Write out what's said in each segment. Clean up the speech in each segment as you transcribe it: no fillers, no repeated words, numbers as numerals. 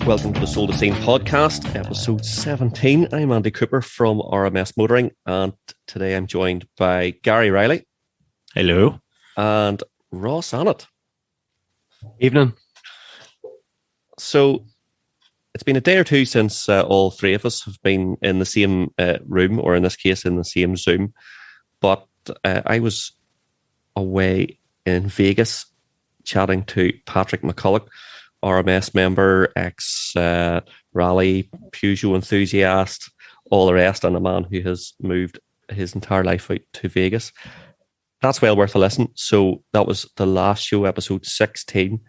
Welcome to the Soul to Scene podcast, episode 17. I'm Andy Cooper from RMS Motoring, and today I'm joined by Gary Riley. Hello. And Ross Annett. Evening. So, it's been a day or two since all three of us have been in the same room, or in this case, in the same Zoom. But I was away in Vegas chatting to Patrick McCulloch, RMS member, ex-rally, Peugeot enthusiast, all the rest, and a man who has moved his entire life out to Vegas. That's well worth a listen. So that was the last show, episode 16.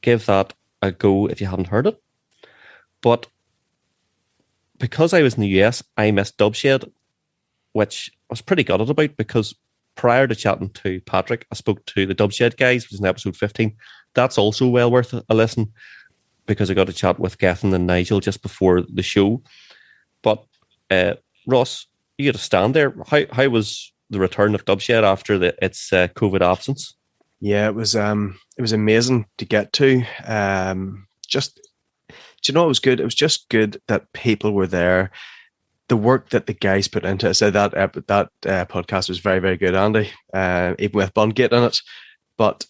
Give that a go if you haven't heard it. But because I was in the US, I missed Dubshed, which I was pretty gutted about, because prior to chatting to Patrick, I spoke to the Dubshed guys, which is in episode 15. That's also well worth a listen, because I got to chat with Gethin and Nigel just before the show. But Ross, you had to stand there. How was the return of Dubshed after its COVID absence? Yeah, it was amazing to get to. Do you know what was good? It was just good that people were there. The work that the guys put into it. So that podcast was very, very good, Andy, even with Bungate in it. But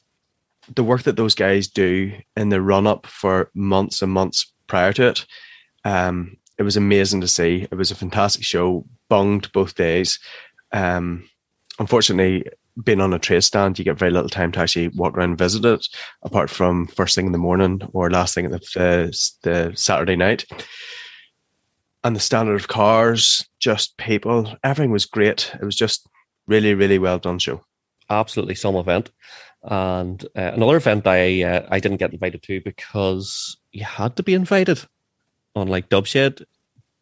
the work that those guys do in the run-up for months and months prior to it, it was amazing to see. It was a fantastic show, bunged both days. Unfortunately, being on a trade stand, you get very little time to actually walk around and visit it, apart from first thing in the morning or last thing at the Saturday night. And the standard of cars, just people, everything was great. It was just really, really well done show. Absolutely some event. And another event I didn't get invited to because you had to be invited, unlike Dubshed.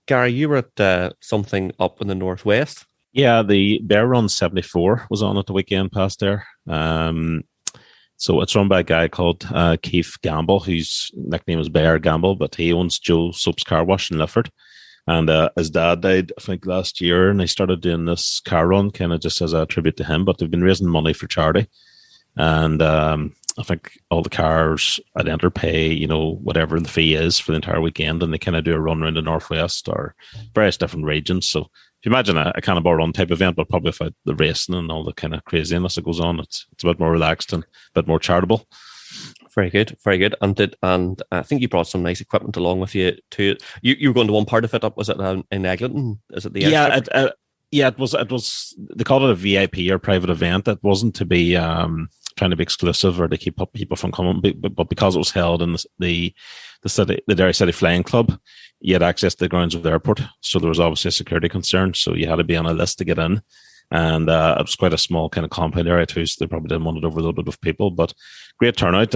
Gary, you were at something up in the Northwest. Yeah, the Bear Run 74 was on at the weekend past there. So it's run by a guy called Keith Gamble, whose nickname is Bear Gamble, but he owns Joe Soap's Car Wash in Lifford. And his dad died, I think, last year, and they started doing this car run kind of just as a tribute to him, but they've been raising money for charity. And I think all the cars at Enter pay, whatever the fee is for the entire weekend, and they kind of do a run around the Northwest or various different regions. So if you imagine a cannonball run type event, but probably without the racing and all the kind of craziness that goes on, it's a bit more relaxed and a bit more charitable. Very good, very good. And I think you brought some nice equipment along with you too. You were going to one part of it. Was it in Eglinton? Is it the it was. They called it a VIP or private event. It wasn't to be trying to be exclusive or to keep up people from coming, but because it was held in the Derry City Flying Club, you had access to the grounds of the airport. So there was obviously a security concern. So you had to be on a list to get in. And it was quite a small kind of compound area too, so they probably didn't want it overloaded with people. But great turnout.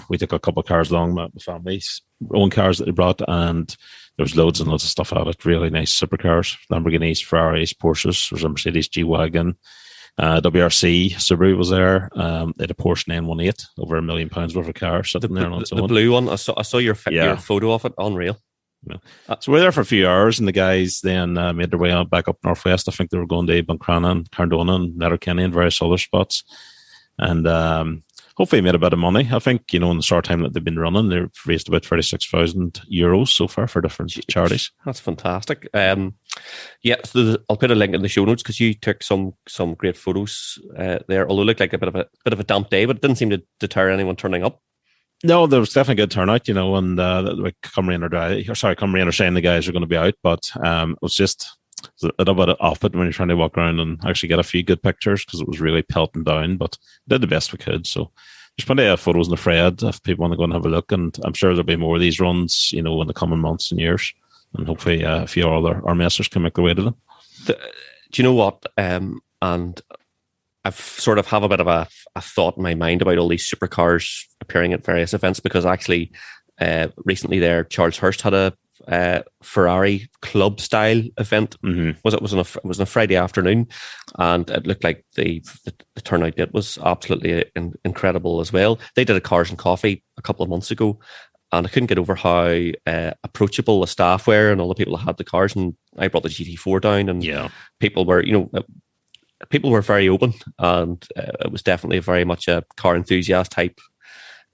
We took a couple of cars along, my family's own cars that they brought, and there was loads and loads of stuff out of it. Really nice supercars, Lamborghinis, Ferraris, Porsches. There was a Mercedes G-Wagon, WRC, Subaru was there. They had a Porsche 918, over £1 million worth of cars sitting there on its own. The blue one, I saw your photo of it, unreal. Yeah. So we were there for a few hours, and the guys then made their way on back up Northwest. I think they were going to Buncrana and Carndona and Letterkenny and various other spots, and hopefully made a bit of money. I think in the short time that they've been running, they've raised about €36,000 so far for different charities. That's fantastic. So I'll put a link in the show notes, because you took some great photos there. Although it looked like a bit of a damp day, but it didn't seem to deter anyone turning up. No, there was definitely a good turnout, and come rain or shine, the guys are going to be out, but it was just a little bit off it when you're trying to walk around and actually get a few good pictures, because it was really pelting down, but did the best we could. So there's plenty of photos in the thread if people want to go and have a look, and I'm sure there'll be more of these runs, in the coming months and years, and hopefully a few other our messers can make their way to them. Do you know what? And I've sort of have a bit of a thought in my mind about all these supercars appearing at various events, because actually recently there, Charles Hurst had a Ferrari club style event. Mm-hmm. It was on a Friday afternoon, and it looked like the turnout date was absolutely incredible as well. They did a Cars and Coffee a couple of months ago, and I couldn't get over how approachable the staff were and all the people that had the cars. And I brought the GT4 down, and people were, people were very open, and it was definitely very much a car enthusiast type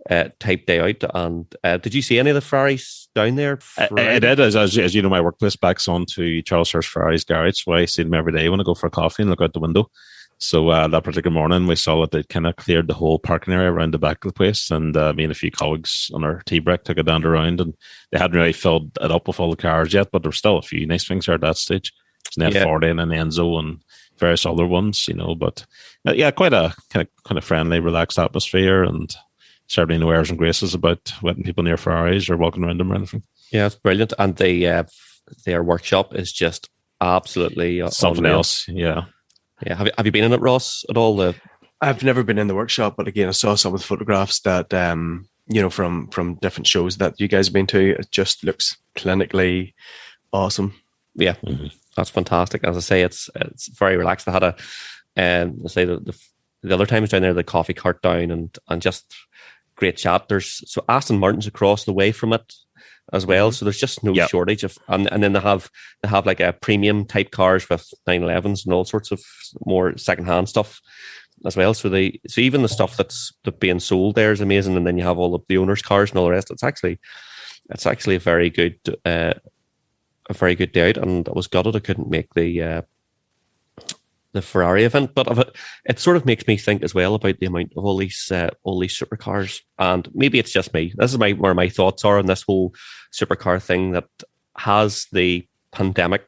type day out. And did you see any of the Ferraris down there? I did, as you know, my workplace backs onto Charles Hurst Ferrari's garage, where I see them every day when I go for a coffee and look out the window. So that particular morning, we saw that they kind of cleared the whole parking area around the back of the place, and me and a few colleagues on our tea break took a dander around, and they hadn't really filled it up with all the cars yet, but there were still a few nice things there at that stage. There's an F40 and an Enzo and various other ones, but quite a kind of friendly, relaxed atmosphere, and certainly no airs and graces about letting people near Ferraris or walking around them or anything. Yeah, it's brilliant, and their workshop is just absolutely something unreal. else. Yeah. Yeah, have you been in it, Ross, at all? I've never been in the workshop, but again, I saw some of the photographs that from different shows that you guys have been to. It just looks clinically awesome. Yeah, That's fantastic. As I say, it's very relaxed. I had the other times down there, the coffee cart down and just great chat. There's Aston Martin's across the way from it as well, so there's just no shortage of, and then they have like a premium type cars with 911s and all sorts of more secondhand stuff as well. So even the stuff that's being sold there is amazing, and then you have all of the owners' cars and all the rest. It's actually a very good day out, and I was gutted I couldn't make the Ferrari event, but it sort of makes me think as well about the amount of all these supercars, and maybe it's just me. This is where my thoughts are on this whole supercar thing, that has the pandemic,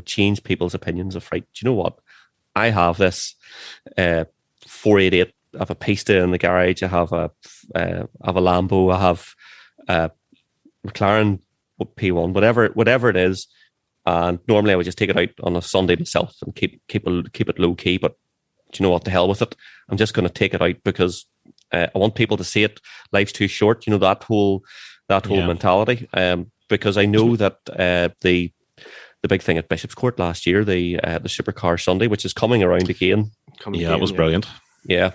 changed people's opinions of, right, do you know what? I have this 488. I have a Pista in the garage. I have a Lambo. I have a McLaren P1, whatever it is. And normally I would just take it out on a Sunday myself and keep it low key. But do you know what? The hell with it. I'm just going to take it out because I want people to see it. Life's too short. That whole mentality. Because I know that the big thing at Bishop's Court last year, the Supercar Sunday, which is coming around again. It was brilliant. Yeah,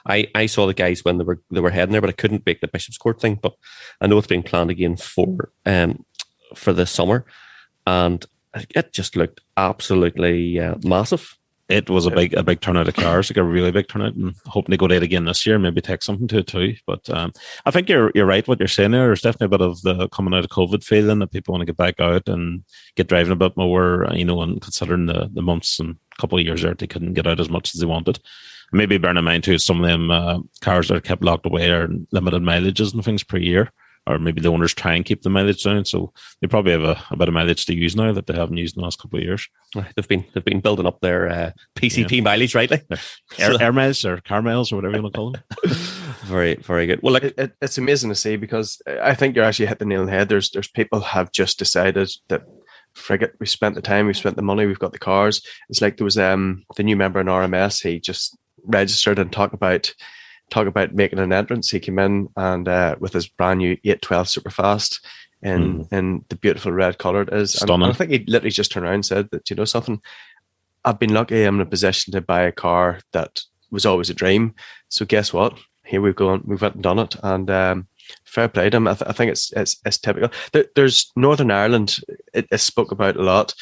I saw the guys when they were heading there, but I couldn't make the Bishop's Court thing. But I know it's being planned again for this summer. And it just looked absolutely massive. It was a big turnout of cars, like a really big turnout, and hoping to go to it again this year, maybe take something to it too. But I think you're right what you're saying there. There's definitely a bit of the coming out of COVID feeling that people want to get back out and get driving a bit more, and considering the months and couple of years there, they couldn't get out as much as they wanted. Maybe bearing in mind too, some of them cars that are kept locked away are limited mileages and things per year. Or maybe the owners try and keep the mileage down, so they probably have a bit of mileage to use now that they haven't used in the last couple of years. They've been building up their PCP mileage, rightly. Air miles or car miles or whatever you want to call them. Very, very good. Well, it's amazing to see, because I think you're actually hit the nail on the head. There's people have just decided that, frigate, we spent the time, we spent the money, we've got the cars. It's like there was the new member in RMS. He just registered and talk about making an entrance. He came in and with his brand new 812 Superfast in the beautiful red colour it is. And I think he literally just turned around and said that, something, I've been lucky, I'm in a position to buy a car that was always a dream. So guess what? Here we've went and done it. And fair play to him. I think it's typical. There's Northern Ireland, it spoke about a lot.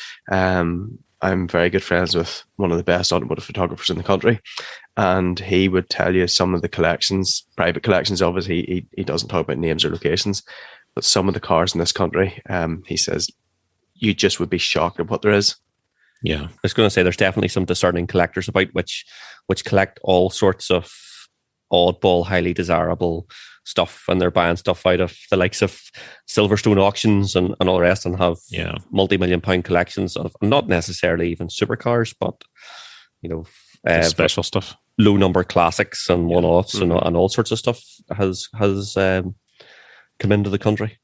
I'm very good friends with one of the best automotive photographers in the country, and he would tell you some of the collections, private collections. Obviously, he doesn't talk about names or locations, but some of the cars in this country, he says, you just would be shocked at what there is. Yeah, I was going to say there's definitely some discerning collectors about which collect all sorts of oddball, highly desirable stuff, and they're buying stuff out of the likes of Silverstone auctions and all the rest, and have multi-million-pound collections of not necessarily even supercars, but special stuff, low number classics and one-offs and all sorts of stuff has come into the country.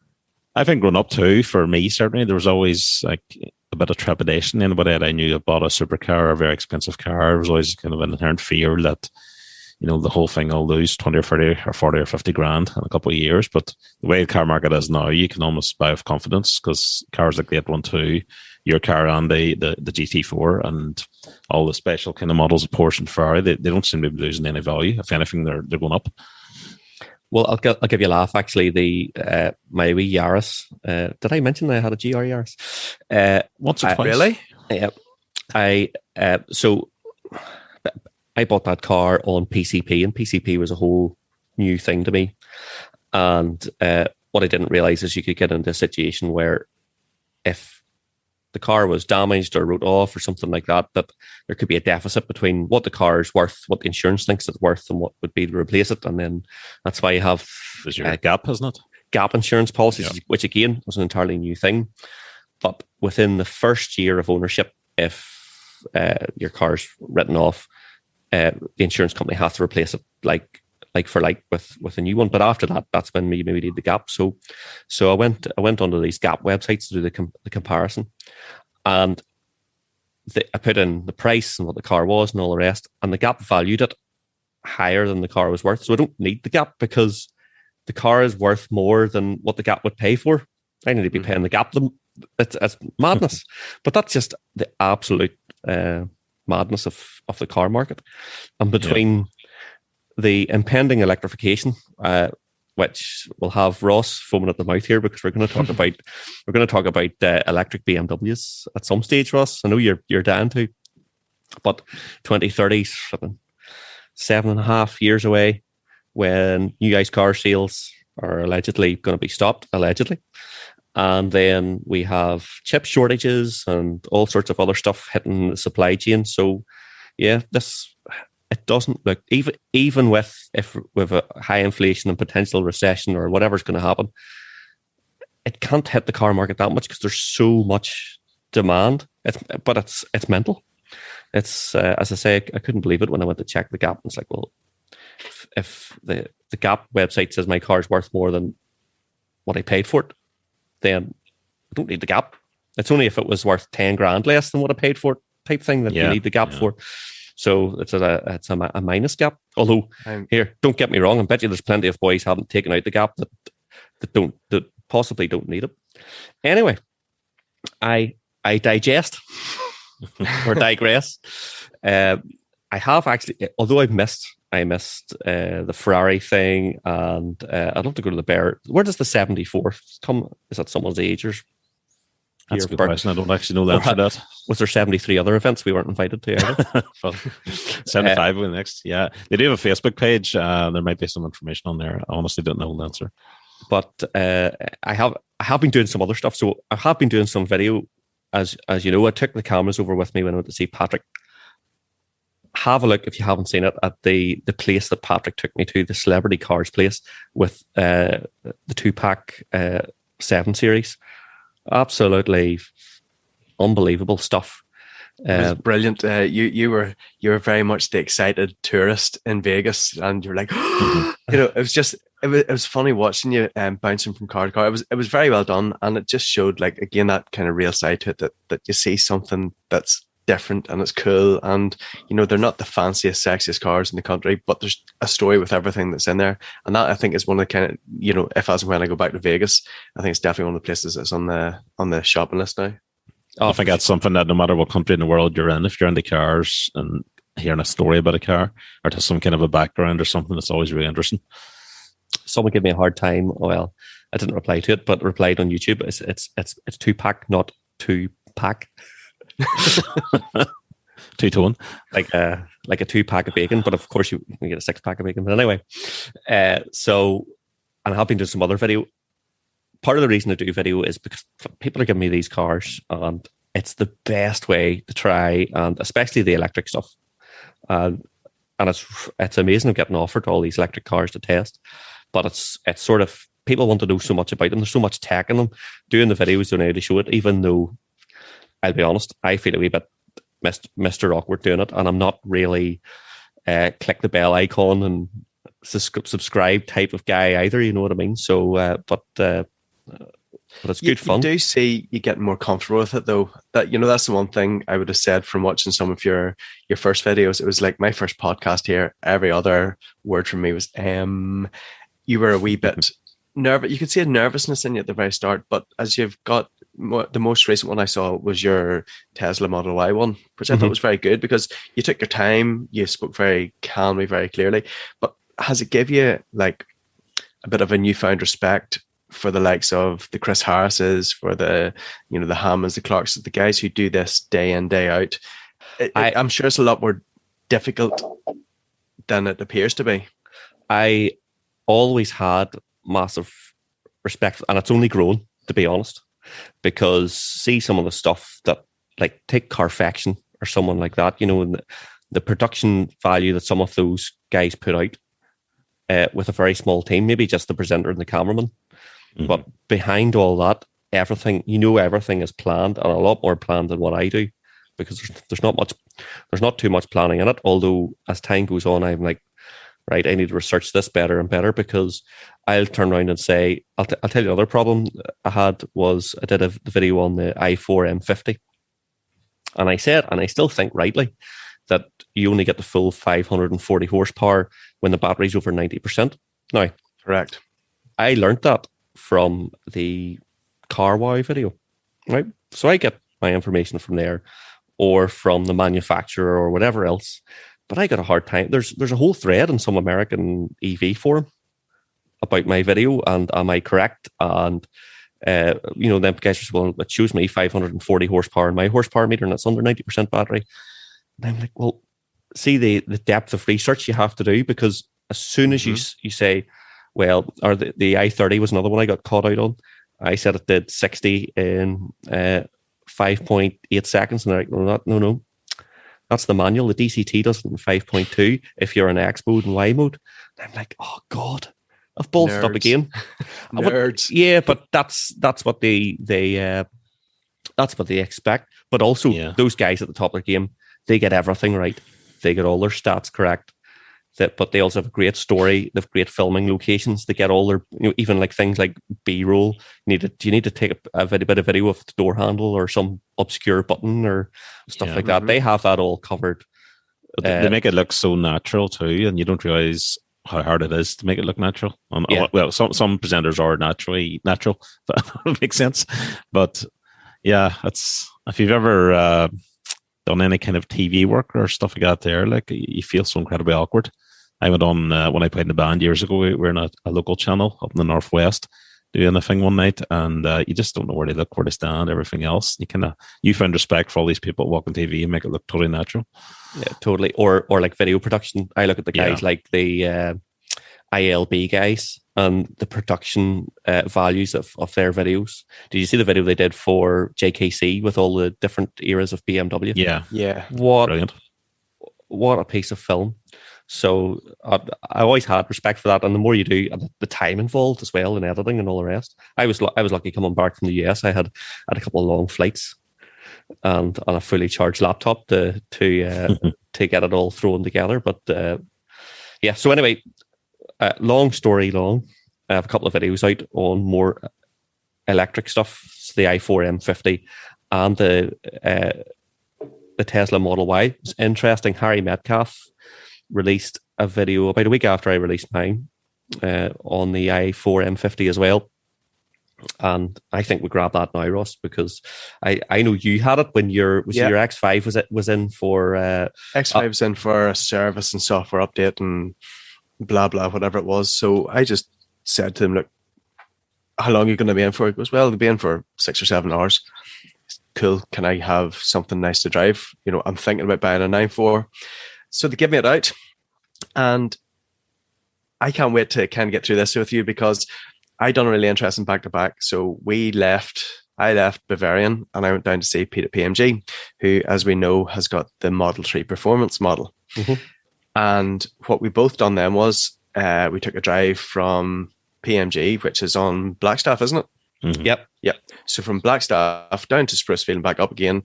I think growing up too, for me certainly, there was always like a bit of trepidation. Anybody that I knew that bought a supercar or a very expensive car, there was always kind of an inherent fear that the whole thing will lose 20 or 30 or 40 or 50 grand in a couple of years. But the way the car market is now, you can almost buy with confidence, because cars like the 812, your car and the GT4 and all the special kind of models of Porsche and Ferrari, they don't seem to be losing any value. If anything, they're going up. Well, I'll give you a laugh. Actually, my wee Yaris. Did I mention I had a GR Yaris? Once or twice. Really? Yeah. So I bought that car on PCP, and PCP was a whole new thing to me. And what I didn't realize is you could get into a situation where if the car was damaged or wrote off or something like that, that there could be a deficit between what the car is worth, what the insurance thinks it's worth, and what would be to replace it. And then that's why you have gap, isn't it? Gap insurance policies, which again was an entirely new thing. But within the first year of ownership, if your car's written off, the insurance company has to replace it like for like with a new one. But after that, that's when we maybe need the gap. So I went onto these gap websites to do the comparison, and I put in the price and what the car was and all the rest, and the gap valued it higher than the car was worth. So I don't need the gap because the car is worth more than what the gap would pay for. I need to be paying the gap. It's madness. But that's just the absolute madness of the car market. And between the impending electrification, which will have Ross foaming at the mouth here because we're going to talk about electric BMWs at some stage, Ross. I know you're down to, but 2030 is 7.5 years away when new ICE car sales are allegedly going to be stopped, and then we have chip shortages and all sorts of other stuff hitting the supply chain. So it doesn't look, even with a high inflation and potential recession or whatever's going to happen, it can't hit the car market that much because there's so much demand. It's mental. It's as I say, I couldn't believe it when I went to check the gap. It's like, well, if the Gap website says my car's worth more than what I paid for it, then I don't need the Gap. It's only if it was worth 10 grand less than what I paid for it type thing that you need the Gap for. So it's a minus gap. Although here, don't get me wrong, I bet you there's plenty of boys haven't taken out the Gap that possibly don't need it. Anyway, I digest or digress. I have actually, although I missed the Ferrari thing, and I'd love to go to the Bear. Where does the 74 come? Is that someone's age or? That's a good question. I don't actually know the answer to that. Was there 73 other events we weren't invited to either? Well, 75 will be next. Yeah, they do have a Facebook page. There might be some information on there. I honestly don't know the answer. But I have been doing some other stuff. So I have been doing some video. As you know, I took the cameras over with me when I went to see Patrick. Have a look if you haven't seen it at the place that Patrick took me to, the Celebrity Cars place with the 2-pack 7 Series. Absolutely unbelievable stuff. It was brilliant. You were very much the excited tourist in Vegas, and you're like, it was funny watching you bouncing from car to car. It was very well done, and it just showed, like, again, that kind of real side to it, that you see something that's different and it's cool, and they're not the fanciest, sexiest cars in the country, but there's a story with everything that's in there. And that, I think, is one of the kind of, if as and when I go back to Vegas, I think it's definitely one of the places that's on the shopping list now. I think that's something that no matter what country in the world you're in, if you're into cars and hearing a story about a car or to some kind of a background or something, that's always really interesting. Someone gave me a hard time. Well, I didn't reply to it, but replied on YouTube. It's 2-pack, not 2-pack. Two-tone, like a 2-pack of bacon, but of course you get a 6-pack of bacon. But anyway, so, and I have been doing some other video. Part of the reason I do video is because people are giving me these cars, and it's the best way to try, and especially the electric stuff. And it's amazing I'm getting offered all these electric cars to test, but it's sort of, people want to know so much about them. There's so much tech in them. Doing the videos don't know how to show it, even though, I'll be honest, I feel a wee bit Mr. Awkward doing it, and I'm not really click the bell icon and subscribe type of guy either. You know what I mean? So, but it's good fun. You do see you getting more comfortable with it, though. That that's the one thing I would have said from watching some of your first videos. It was like my first podcast here. Every other word from me was you were a wee bit nervous. You could see a nervousness in you at the very start, but as you've got the most recent one I saw was your Tesla Model Y one, which I thought was very good because you took your time, you spoke very calmly, very clearly. But has it give you like a bit of a newfound respect for the likes of the Chris Harrises, for the the Hammonds, the Clarks, the guys who do this day in, day out? I'm sure it's a lot more difficult than it appears to be. I always had massive respect, and it's only grown, to be honest, because see some of the stuff that, like, take Carfection or someone like that, you know, and the production value that some of those guys put out with a very small team, maybe just the presenter and the cameraman. Mm-hmm. But behind all that, everything is planned, and a lot more planned than what I do, because there's not too much planning in it. Although as time goes on, I'm like, right, I need to research this better and better, because I'll turn around and say, I'll tell you another problem I had was I did a video on the i4 M50, and I said, and I still think rightly, that you only get the full 540 horsepower when the battery's over 90%. Now, correct. I learned that from the Car Wow video, right? So I get my information from there, or from the manufacturer, or whatever else. But I got a hard time. There's a whole thread in some American EV forum about my video, and am I correct? And them guys are saying, well, it shows me 540 horsepower in my horsepower meter, and it's under 90% battery. And I'm like, well, see the depth of research you have to do, because as soon as you say, well, or the i30 was another one I got caught out on. I said it did 60 in 5.8 seconds, and they're like, no. That's the manual. The DCT does it in 5.2 if you're in X mode and Y mode. And I'm like, oh God, I've ballsed it up again. Nerds. But that's what that's what they expect. But also those guys at the top of their game, they get everything right. They get all their stats correct. But they also have a great story. They have great filming locations. They get all their, even like things like B-roll. You need to take a bit of video of the door handle or some obscure button or stuff like that. They have that all covered. They make it look so natural too, and you don't realize how hard it is to make it look natural. Well, some presenters are natural. That makes sense. But yeah, if you've ever done any kind of TV work or stuff like that, there, like, you feel so incredibly awkward. I went on when I played in the band years ago. We were in a local channel up in the northwest doing a thing one night, and you just don't know where to look, where to stand, everything else. You find respect for all these people walking TV and make it look totally natural. Yeah, totally. Or like video production. I look at the guys like the ILB guys and the production values of their videos. Did you see the video they did for JKC with all the different eras of BMW? Yeah. Brilliant. What a piece of film. So I always had respect for that, and the more you do, and the time involved as well in editing and all the rest. I was lucky coming back from the US. I had a couple of long flights and on a fully charged laptop to get it all thrown together. But so anyway, long story long. I have a couple of videos out on more electric stuff, so the i4 M50 and the Tesla Model Y. It's interesting. Harry Metcalf released a video about a week after I released mine on the i4 M50 as well. And I think we grab that now, Ross, because I know you had it when your X5 was in for X5 was in for a service and software update and blah blah whatever it was. So I just said to him, look, how long are you going to be in for? He goes, well, they'll be in for 6 or 7 hours. Cool. Can I have something nice to drive? I'm thinking about buying a 9.4. So they give me it out, and I can't wait to kind of get through this with you, because I done a really interesting back-to-back. So I left Bavarian and I went down to see Pete at PMG, who, as we know, has got the Model 3 performance model. Mm-hmm. And what we both done then was we took a drive from PMG, which is on Blackstaff, isn't it? Mm-hmm. Yep. So from Blackstaff down to Sprucefield and back up again.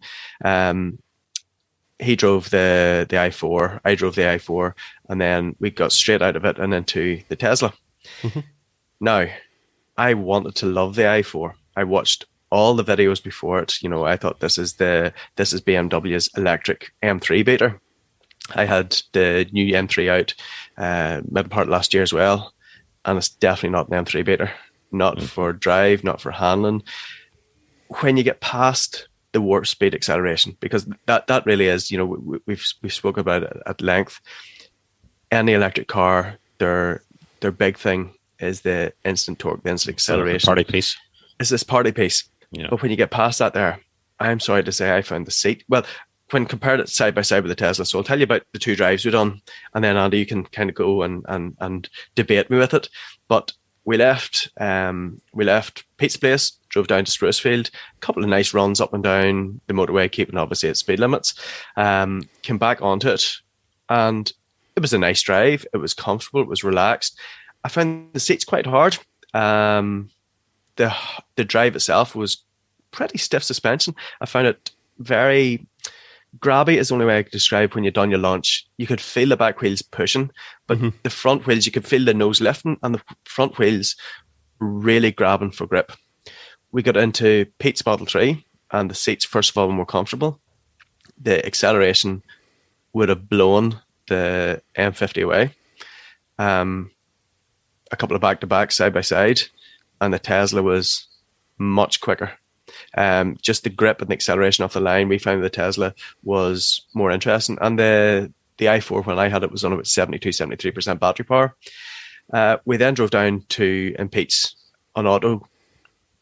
He drove the i4, I drove the i4, and then we got straight out of it and into the Tesla. Mm-hmm. Now, I wanted to love the i4. I watched all the videos before it. I thought this is BMW's electric M3 beater. I had the new M3 out mid part last year as well, and it's definitely not an M3 beater. Not for drive, not for handling. When you get past the warp speed acceleration, because that really is, we've spoken about it at length. Any electric car, their big thing is the instant torque, the instant acceleration. Party piece. It's this party piece. Yeah. But when you get past that there, I'm sorry to say I found the seat. Well, when compared it side by side with the Tesla, so I'll tell you about the two drives we've done, and then Andy, you can kind of go and debate me with it. But we left Pete's place, drove down to Sprucefield, a couple of nice runs up and down the motorway, keeping obviously at speed limits. Came back onto it, and it was a nice drive. It was comfortable. It was relaxed. I found the seats quite hard. The drive itself was pretty stiff suspension. I found it very grabby is the only way I could describe when you've done your launch. You could feel the back wheels pushing, but the front wheels, you could feel the nose lifting and the front wheels really grabbing for grip. We got into Pete's Model 3 and the seats, first of all, were more comfortable. The acceleration would have blown the M50 away. A couple of back-to-back side-by-side, and the Tesla was much quicker. Just the grip and the acceleration off the line, we found the Tesla was more interesting. And the i4, when I had it, was on about 72-73% battery power. We then drove down to Pete's on auto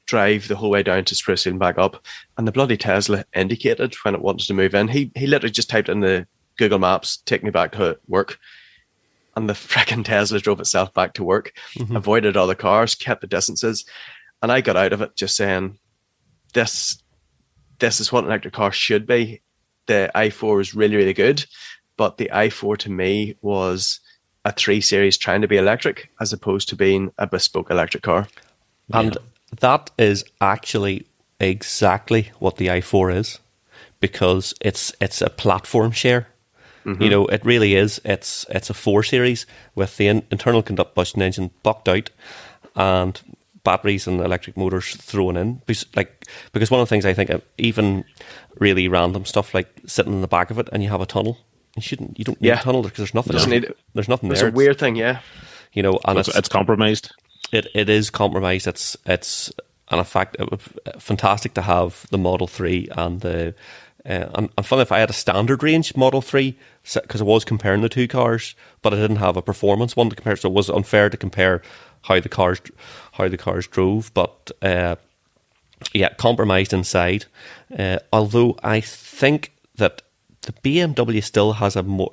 drive the whole way down to Sprucefield and back up, and the bloody Tesla indicated when it wanted to move in. He literally just typed in the Google Maps, take me back to work, and the freaking Tesla drove itself back to work, avoided other cars, kept the distances, and I got out of it just saying, this is what an electric car should be. The i4 is really, really good, but the i4 to me was a 3 Series trying to be electric as opposed to being a bespoke electric car. And that is actually exactly what the i4 is, because it's a platform share. You know, it really is. It's a 4 Series with the internal combustion engine bucked out and batteries and electric motors thrown in. Because one of the things I think, even really random stuff like sitting in the back of it and you have a tunnel, you don't need a tunnel because there's nothing there. There's nothing there. It's a weird thing, yeah. You know, and it's compromised. It is compromised. It's and in fact, it was fantastic to have the Model 3 and the. And funny, if I had a standard range Model 3, because I was comparing the two cars, but I didn't have a performance one to compare, so it was unfair to compare how the cars drove. But compromised inside. Although I think that the BMW still has a more.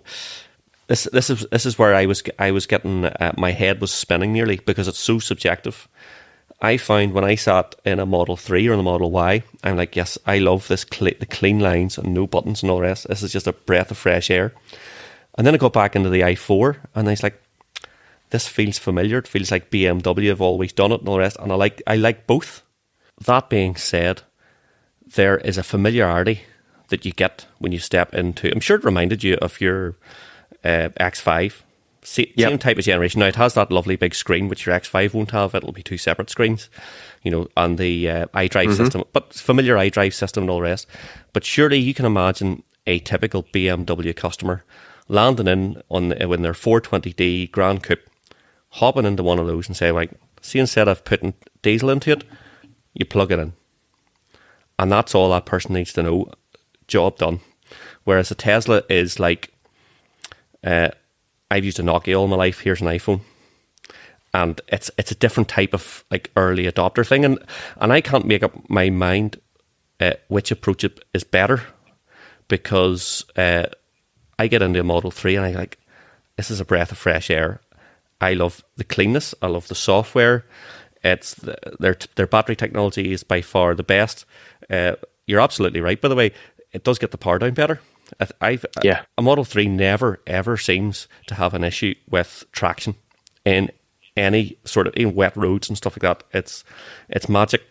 This is where I was getting my head was spinning nearly, because it's so subjective. I found when I sat in a Model 3 or in a Model Y, I'm like, yes, I love this the clean lines and no buttons and all the rest. This is just a breath of fresh air. And then I got back into the i4 and I was like, this feels familiar. It feels like BMW have always done it and all the rest. And I like both. That being said, there is a familiarity that you get when you step into. I'm sure it reminded you of your X5. Same type of generation. Now, it has that lovely big screen, which your X5 won't have. It'll be two separate screens, you know, and the iDrive system, but familiar iDrive system and all the rest. But surely you can imagine a typical BMW customer landing in when their 420D Grand Coupe, hopping into one of those and say, like, see, instead of putting diesel into it, you plug it in. And that's all that person needs to know. Job done. Whereas a Tesla is like, I've used a Nokia all my life. Here's an iPhone, and it's a different type of like early adopter thing, and I can't make up my mind which approach is better, because I get into a Model 3 and I like, this is a breath of fresh air. I love the cleanness. I love the software. It's their battery technology is by far the best. You're absolutely right. By the way, it does get the power down better. A Model 3 never ever seems to have an issue with traction in any sort of in wet roads and stuff like that. It's magic.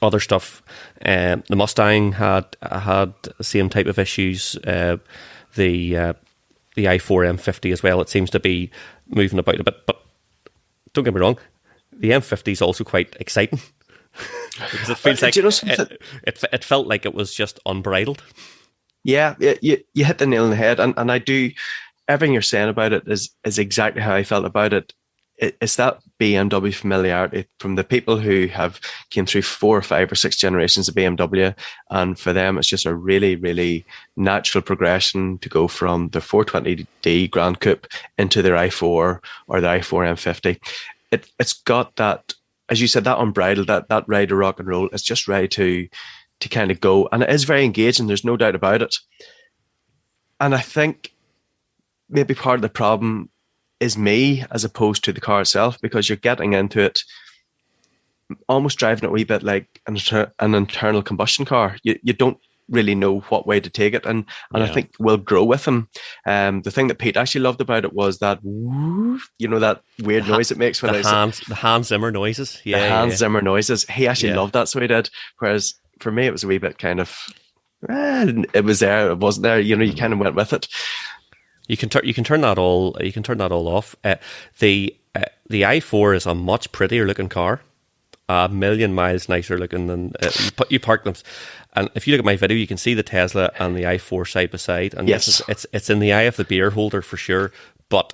Other stuff, the Mustang had the same type of issues. The i4 M50 as well. It seems to be moving about a bit, but don't get me wrong, the M50 is also quite exciting because it feels like it felt like it was just unbridled. Yeah, you hit the nail on the head, and I do. Everything you're saying about it is exactly how I felt about it. It's that BMW familiarity from the people who have came through 4 or 5 or 6 generations of BMW, and for them it's just a really, really natural progression to go from the 420D Grand Coupe into their i4 or the i4 M50. It's got that, as you said, that unbridled, that ready to rock and roll. It's just ready to kind of go, and it is very engaging, there's no doubt about it. And I think maybe part of the problem is me as opposed to the car itself, because you're getting into it almost driving it a wee bit like an internal combustion car. You don't really know what way to take it, and I think we'll grow with them. The thing that Pete actually loved about it was that that weird noise it makes when the Hans Zimmer noises. The Hans Zimmer noises. He actually loved that, so he did. Whereas for me, it was a wee bit kind of it was there, it wasn't there. You kind of went with it. You can turn that all off. The i4 is a much prettier looking car. A million miles nicer looking than you park them. And if you look at my video, you can see the Tesla and the i4 side by side. And yes, it's in the eye of the beer holder for sure. But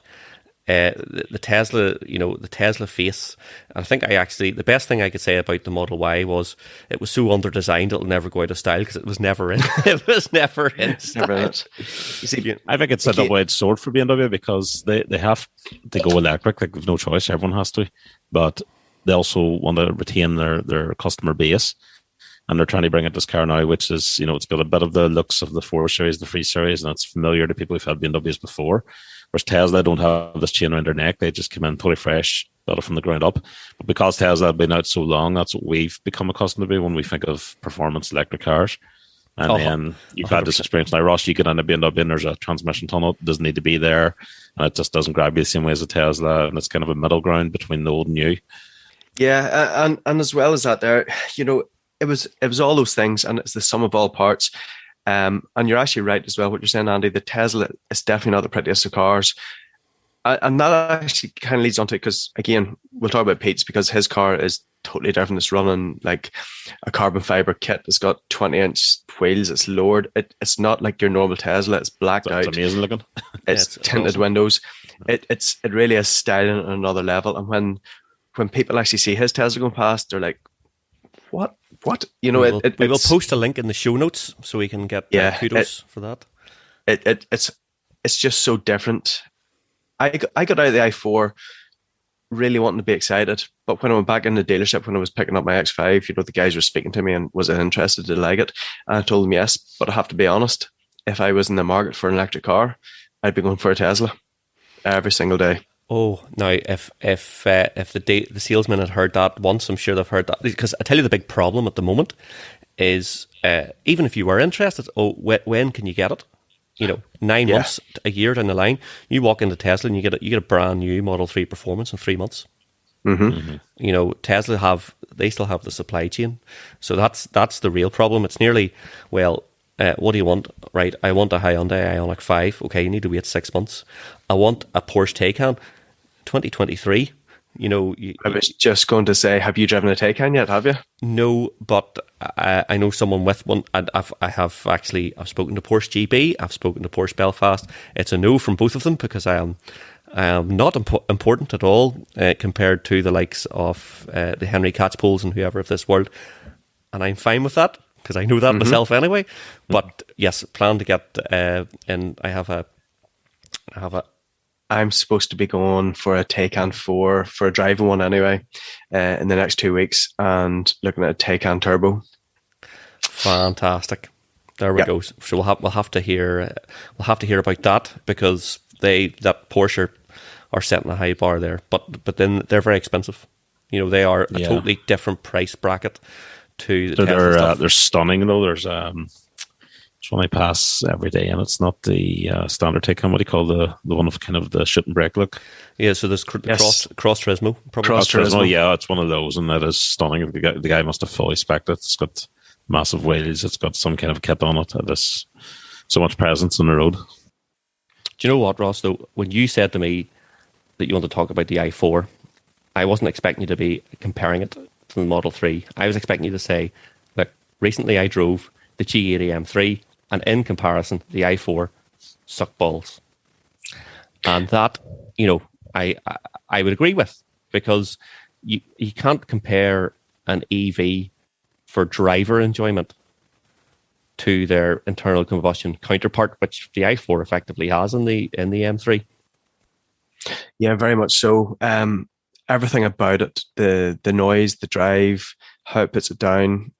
the Tesla, the Tesla face. I think the best thing I could say about the Model Y was it was so under-designed it'll never go out of style, because it was never in. It was never in style. You see, I think it's a double-edged sword for BMW, because they have to go electric. Like, there's no choice. Everyone has to. But they also want to retain their customer base, and they're trying to bring out this car now, which is, it's got a bit of the looks of the 4 Series, the 3 Series, and it's familiar to people who've had BMWs before. Whereas Tesla don't have this chain around their neck. They just come in totally fresh, built it from the ground up. But because Tesla have been out so long, that's what we've become accustomed to be when we think of performance electric cars. And then you've 100%. Had this experience now, Ross. You get in a BMW and there's a transmission tunnel. It doesn't need to be there, and it just doesn't grab you the same way as a Tesla, and it's kind of a middle ground between the old and new. Yeah, and as well as that, there, it was all those things, and it's the sum of all parts. And you're actually right as well what you're saying, Andy. The Tesla is definitely not the prettiest of cars, and that actually kind of leads on to it, because again, we'll talk about Pete's, because his car is totally different. It's running like a carbon fiber kit. It's got 20-inch wheels. It's lowered. It's not like your normal Tesla. It's blacked out. It's amazing looking. It's tinted awesome windows. It really is styling at another level. And when people actually see his Tesla going past, they're like, what? We will post a link in the show notes so we can get kudos for that. It's just so different. I got out of the i4 really wanting to be excited, but when I went back in the dealership, when I was picking up my X5, the guys were speaking to me and was interested to like it, and I told them yes, but I have to be honest, if I was in the market for an electric car, I'd be going for a Tesla every single day. Oh, now if the salesman had heard that once, I'm sure they've heard that, because I tell you the big problem at the moment is even if you were interested, when can you get it? 9 months, a year down the line, you walk into Tesla and you get a brand new Model 3 Performance in 3 months. Mm-hmm. Tesla they still have the supply chain, so that's the real problem. It's nearly, what do you want? Right, I want a Hyundai Ioniq 5. Okay, you need to wait 6 months. I want a Porsche Taycan 2023. I was just going to say, have you driven a Taycan yet? Have you? No, but I know someone with one, and I've spoken to Porsche GB. I've spoken to Porsche Belfast. It's a no from both of them, because I am not important at all compared to the likes of the Henry Catchpoles and whoever of this world, and I'm fine with that, because I know that myself anyway. But yes, plan to get in. I'm supposed to be going for a Taycan 4 for a driving one anyway in the next 2 weeks, and looking at a Taycan Turbo. Fantastic. There we go. So we'll have to hear about that, because that Porsche are setting a high bar there. But then they're very expensive. They are a totally different price bracket to the Tesla stuff. They're stunning though. There's one I pass every day, and it's not the standard Taycan. What do you call the one of kind of the shoot and brake look? Yeah, so there's Cross Turismo. Cross Turismo, yeah, it's one of those, and that is stunning. The guy must have fully spec'd it. It's got massive wheels. It's got some kind of kit on it. There's so much presence on the road. Do you know what, Ross, though? When you said to me that you want to talk about the i4, I wasn't expecting you to be comparing it to the Model 3. I was expecting you to say, look, recently I drove the G80 M3, and in comparison, the i4 sucked balls. And that, I would agree with, because you can't compare an EV for driver enjoyment to their internal combustion counterpart, which the i4 effectively has in the M3. Yeah, very much so. Everything about it, the noise, the drive, how it puts it down.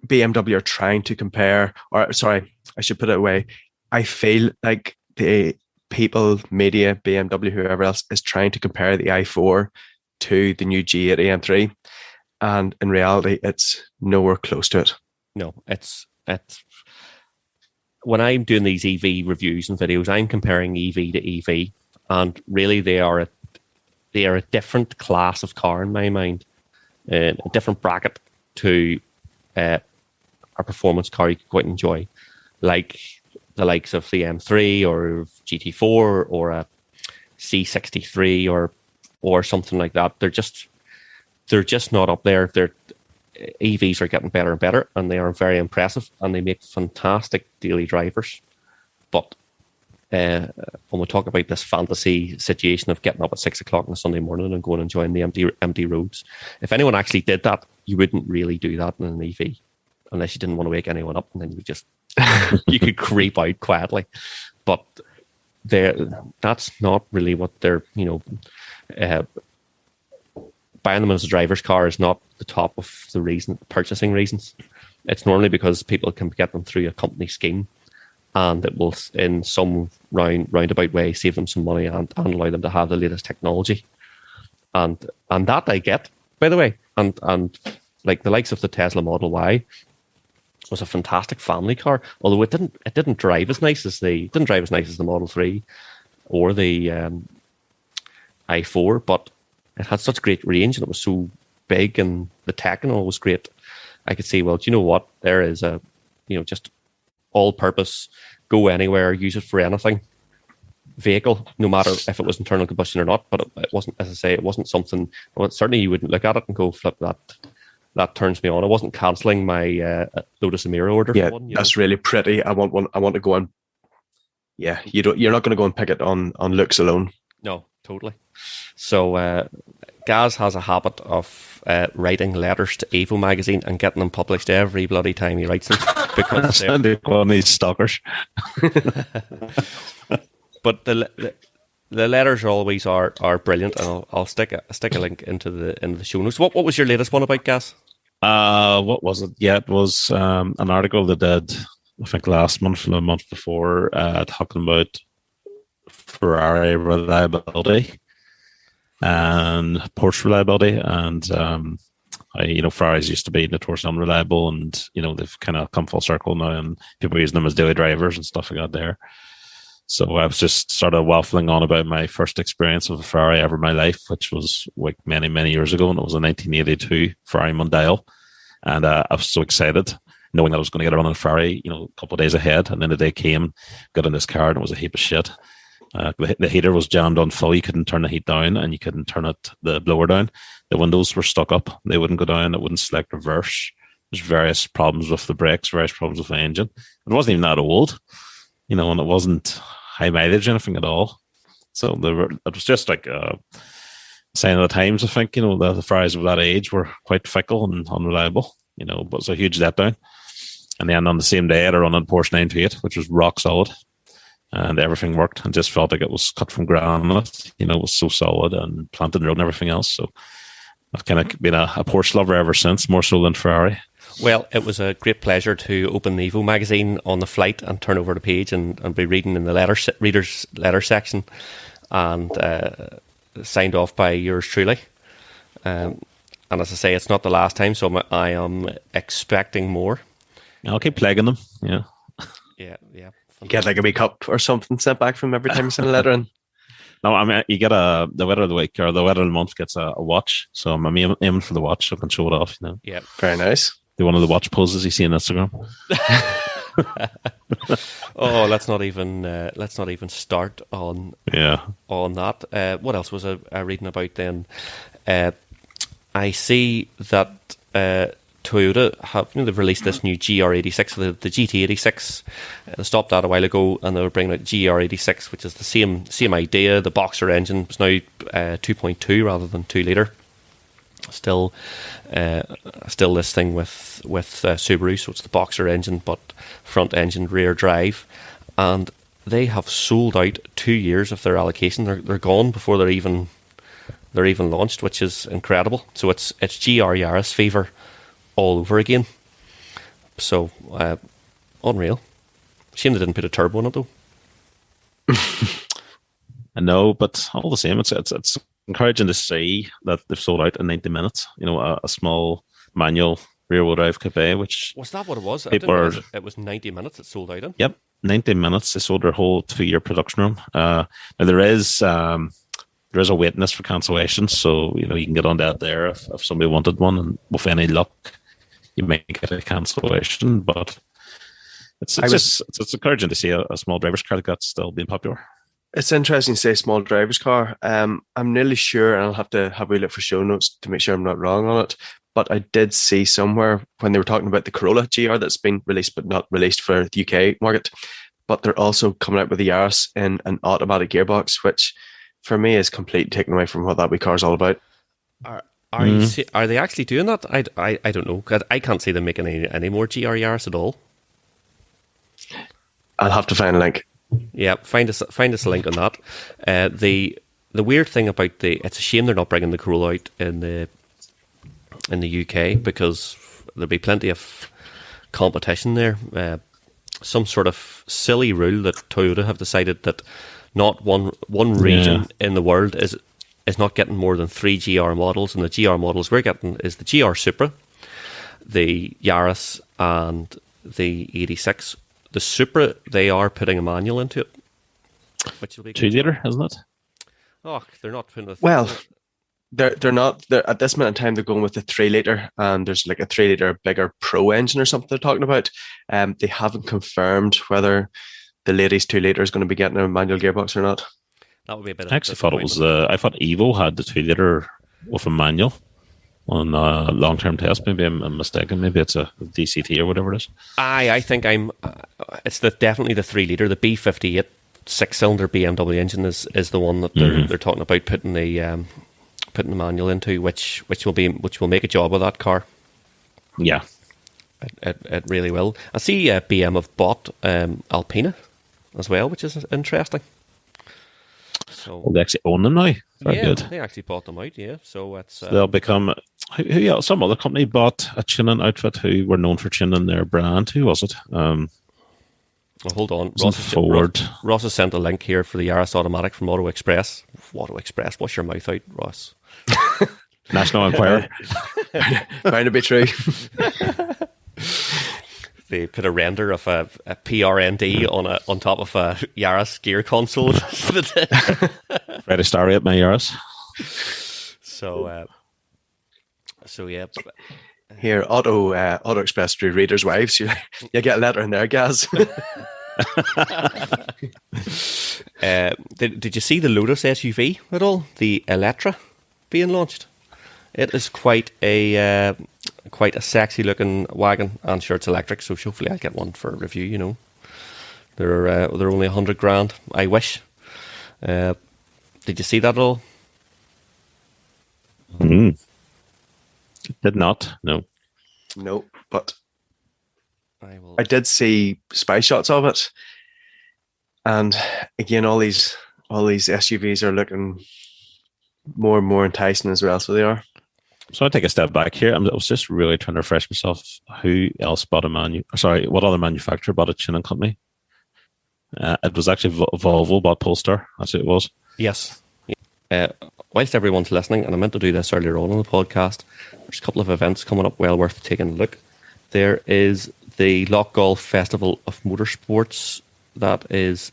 BMW are trying to compare, or sorry, I should put it away. I feel like the people, media, BMW, whoever else, is trying to compare the i4 to the new G80 M3, and in reality, it's nowhere close to it. No, it's when I'm doing these EV reviews and videos, I'm comparing EV to EV, and really they are a different class of car in my mind, a different bracket to a performance car you could go out and enjoy, like the likes of the M3 or GT4 or a C63 or something like that. They're just not up there. EVs are getting better and better, and they are very impressive, and they make fantastic daily drivers. But when we talk about this fantasy situation of getting up at 6 o'clock on a Sunday morning and going and enjoying the empty roads, if anyone actually did that, you wouldn't really do that in an EV, unless you didn't want to wake anyone up, and then you just you could creep out quietly. But that's not really what they're buying them as a driver's car is not the top of the purchasing reasons. It's normally because people can get them through a company scheme, and it will, in some roundabout way, save them some money and allow them to have the latest technology. And that I get, by the way. And like the likes of the Tesla Model Y was a fantastic family car, although it didn't drive as nice as the Model 3 or the i4, but it had such great range, and it was so big, and the tech and all was great. I could say, well, do you know what? There is a, just all-purpose, go anywhere, use it for anything vehicle, no matter if it was internal combustion or not. But it wasn't, as I say, it wasn't something. Well, certainly you wouldn't look at it and go, flip that. That turns me on. I wasn't cancelling my Lotus Emira order. Yeah, for one, that's really pretty. I want one. I want to go and. Yeah, you're not going to go and pick it on looks alone. No, totally. So Gaz has a habit of writing letters to Evo magazine and getting them published every bloody time he writes them, because they're one of these stalkers. But the letters always are brilliant, and I'll stick a link into the show notes. What was your latest one about, Gaz? What was it? Yeah, it was an article that did, I think, last month and a month before, talking about Ferrari reliability and Porsche reliability, and Ferraris used to be notoriously unreliable, and they've kind of come full circle now, and people are using them as daily drivers and stuff like that there. So I was just sort of waffling on about my first experience of a Ferrari ever in my life, which was like many, many years ago, and it was a 1982 Ferrari Mondial, and I was so excited, knowing that I was going to get a run on a Ferrari, a couple of days ahead, and then the day came, got in this car, and it was a heap of shit. The heater was jammed on full. You couldn't turn the heat down, and you couldn't turn the blower down. The windows were stuck up. They wouldn't go down. It wouldn't select reverse. There's various problems with the brakes, various problems with the engine. It wasn't even that old, and it wasn't high mileage or anything at all. So it was just like a sign of the times, I think. The Ferraris of that age were quite fickle and unreliable, but it's a huge letdown. And then on the same day, I had a run on Porsche 928, which was rock solid. And everything worked, and just felt like it was cut from granite. It was so solid and planted in the road and everything else. So I've kind of been a Porsche lover ever since, more so than Ferrari. Well, it was a great pleasure to open the Evo magazine on the flight and turn over the page and be reading in the reader's letter section, and signed off by yours truly. And as I say, it's not the last time, so I am expecting more. I'll keep plaguing them. Yeah. Yeah. You get like a wee cup or something sent back from every time you send a letter in. No, I mean, you get the weather of the week or the weather of the month gets a watch. So I'm aiming for the watch so I can show it off. Yeah. Very nice. Do one of the watch poses you see on Instagram. Oh, let's not even start on that. What else was I reading about then? I see that Toyota they've released this new GR86, the GT86. They stopped that a while ago, and they were bringing out GR86, which is the same idea. The boxer engine is now 2.2 rather than 2 litre. Still this thing with Subaru, so it's the boxer engine, but front engine, rear drive, and they have sold out 2 years of their allocation. They're gone before they're even launched, which is incredible. So it's GR Yaris fever all over again. So unreal. Shame they didn't put a turbo in it though. I know, but all the same, it's encouraging to see that they've sold out in 90 minutes. You know, a small manual rear-wheel drive coupe, which Was that what it was? I people didn't are. realize it was 90 minutes it sold out in. Yep, 90 minutes. They sold their whole 2-year production run. Now there is a waiting list for cancellations, so you know you can get on that there if somebody wanted one, and with any luck, you may get a cancellation. But it's encouraging to see a small driver's car like that's still being popular. It's interesting to say small driver's car. I'm nearly sure, and I'll have to have a look for show notes to make sure I'm not wrong on it. But I did see somewhere when they were talking about the Corolla GR that's been released but not released for the UK market. But they're also coming out with the Yaris in an automatic gearbox, which for me is completely taken away from what that wee car is all about. Are they actually doing that? I don't know. I can't see them making any more GR Yaris at all. I'll have to find a link. Yeah, find us a link on that. The weird thing about it's a shame they're not bringing the Corolla out in the UK, because there'll be plenty of competition there. Some sort of silly rule that Toyota have decided that not one region in the world is not getting more than 3 GR models, and the GR models we're getting is the GR Supra, the Yaris, and the 86. The Supra, they are putting a manual into it, which will be 2-liter, isn't it? Oh, they're not putting Well, they're not. They're at this minute in time they're going with the 3-liter, and there's like a 3-liter bigger Pro engine or something they're talking about. They haven't confirmed whether the latest 2-liter is going to be getting a manual gearbox or not. That would be a bit. I actually thought it was. I thought Evo had the 2-liter with a manual on long-term test. Maybe I'm mistaken. Maybe it's a DCT or whatever it is. I think it's definitely the 3-liter. The B58 6-cylinder BMW engine is the one that they're talking about putting the manual into, which will make a job of that car. Yeah, it really will. I see BM have bought Alpina as well, which is interesting. So they actually own them now. Very good. They actually bought them out. Yeah, so it's so they'll become. Who else? Some other company bought a tuning outfit who were known for tuning their brand. Who was it? Well, hold on. Ross has sent a link here for the Yaris Automatic from Auto Express. Auto Express, wash your mouth out, Ross. National Enquirer. Bound to be true. They put a render of a PRND on top of a Yaris gear console. Ready to start at my Yaris. So yeah. Here, Auto Express through readers' wives. You get a letter in there, Gaz. Did you see the Lotus SUV at all? The Electra being launched. It is quite a sexy looking wagon, and sure it's electric, so hopefully I'll get one for a review. You know, they're only $100,000. I wish. Did you see that at all? Did not. No, but I did see spy shots of it, and again, all these SUVs are looking more and more enticing as well. So they are. So I take a step back here. I was just really trying to refresh myself. Who else bought what other manufacturer bought a tuning company? It was actually Volvo bought Polestar. That's who it was. Yes. Whilst everyone's listening, and I meant to do this earlier on in the podcast, there's a couple of events coming up well worth taking a look. There is the Loch Golf Festival of Motorsports. That is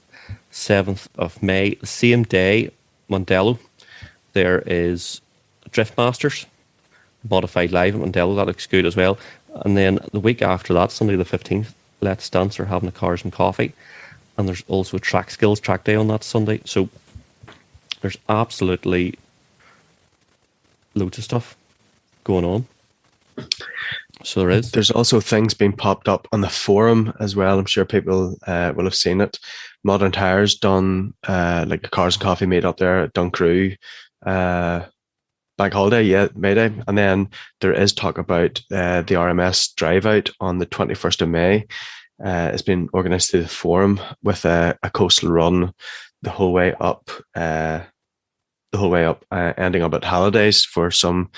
7th of May. The same day, Mondello, there is Drift Masters, Modified Live at Mondello. That looks good as well. And then the week after that, Sunday the 15th, Let's Dance are having a Cars and Coffee. And there's also a Track Skills Track Day on that Sunday. So there's absolutely loads of stuff going on. So there is. There's also things being popped up on the forum as well. I'm sure people will have seen it. Modern Tires done like a Cars and Coffee made up there at Duncrew. Bank holiday, Mayday. And then there is talk about the RMS drive out on the 21st of May. It's been organised through the forum with a coastal run the whole way up, ending up at Hallidays for some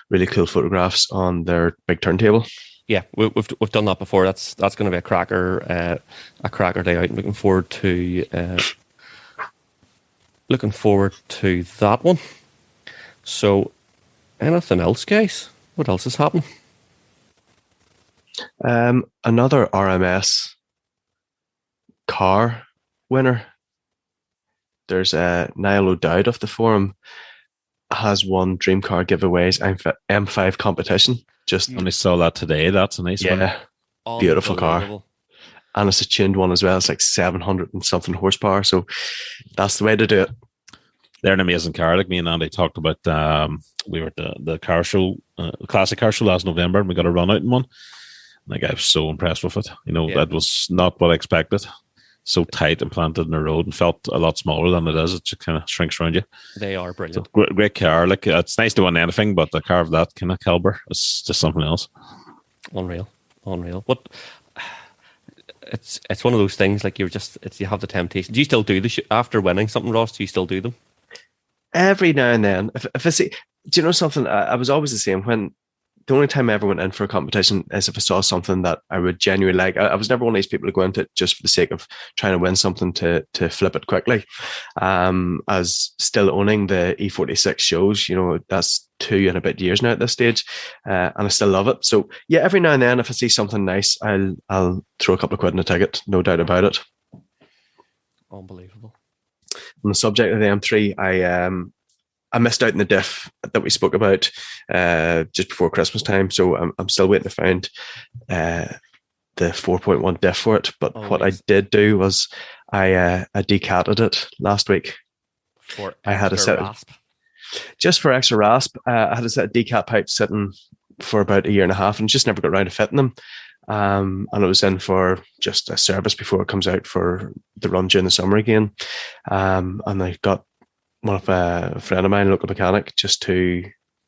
really cool photographs on their big turntable. Yeah, we've done that before. That's going to be a cracker day out. I'm looking forward to looking forward to that one. So, anything else, guys? What else is happening? Another RMS car winner. There's Niall O'Dowd of the forum has won Dream Car Giveaways M5 competition. Just only saw that today. That's a nice one. yeah, beautiful car. And it's a tuned one as well. It's like 700 and something horsepower. So that's the way to do it. They're an amazing car. Like me and Andy talked about, we were at the car show, the classic car show last November, and we got a run out in one. Like, I was so impressed with it. You know, that was not what I expected. So tight and planted in the road, and felt a lot smaller than it is. It just kind of shrinks around you. They are brilliant. So great car. Like, it's nice to win anything, but the car of that kind of caliber is just something else. Unreal. What? It's one of those things. Like, you have the temptation. Do you still do after winning something, Ross? Do you still do them? Every now and then, if I see, do you know something? I was always the same. When the only time I ever went in for a competition is if I saw something that I would genuinely like. I was never one of these people to go into it just for the sake of trying to win something to flip it quickly. As still owning the E46 shows, you know, that's 2 and a bit years now at this stage, and I still love it. So yeah, every now and then, if I see something nice, I'll throw a couple of quid in a ticket, no doubt about it. Unbelievable. On the subject of the M3, I missed out in the diff that we spoke about just before Christmas time, so I'm still waiting to find the 4.1 diff for it. But what I did do was I decatted it last week. I had a set rasp. Just for extra rasp. I had a set of decat pipes sitting for about 1.5 years and just never got around to fitting them. And it was in for just a service before it comes out for the run during the summer again. And I got one of a friend of mine, a local mechanic, just to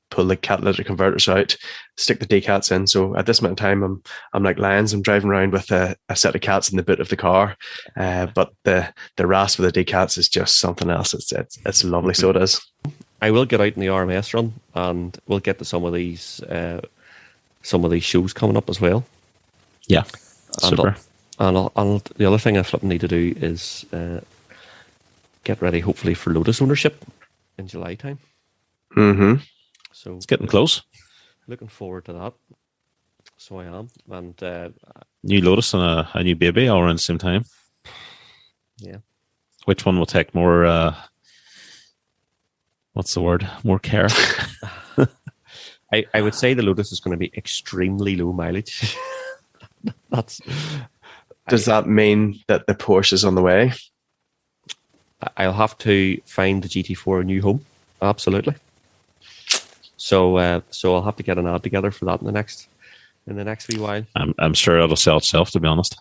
pull the catalytic converters out, stick the decats in. So at this moment in time, I'm like lions. I'm driving around with a set of cats in the boot of the car. But the rasp of the decats is just something else. It's lovely. So it is. I will get out in the RMS run, and we'll get to some of these shows coming up as well. Yeah, super. And the other thing I flipping need to do is get ready, hopefully, for Lotus ownership in July time. Mm-hmm. So it's getting close. Looking forward to that. So I am. And new Lotus and a new baby all around the same time. Yeah. Which one will take more? What's the word? More care. I would say the Lotus is going to be extremely low mileage. Does that mean that the Porsche is on the way? I'll have to find the GT4 a new home. Absolutely. So I'll have to get an ad together for that in the next wee while. I'm sure it'll sell itself, to be honest.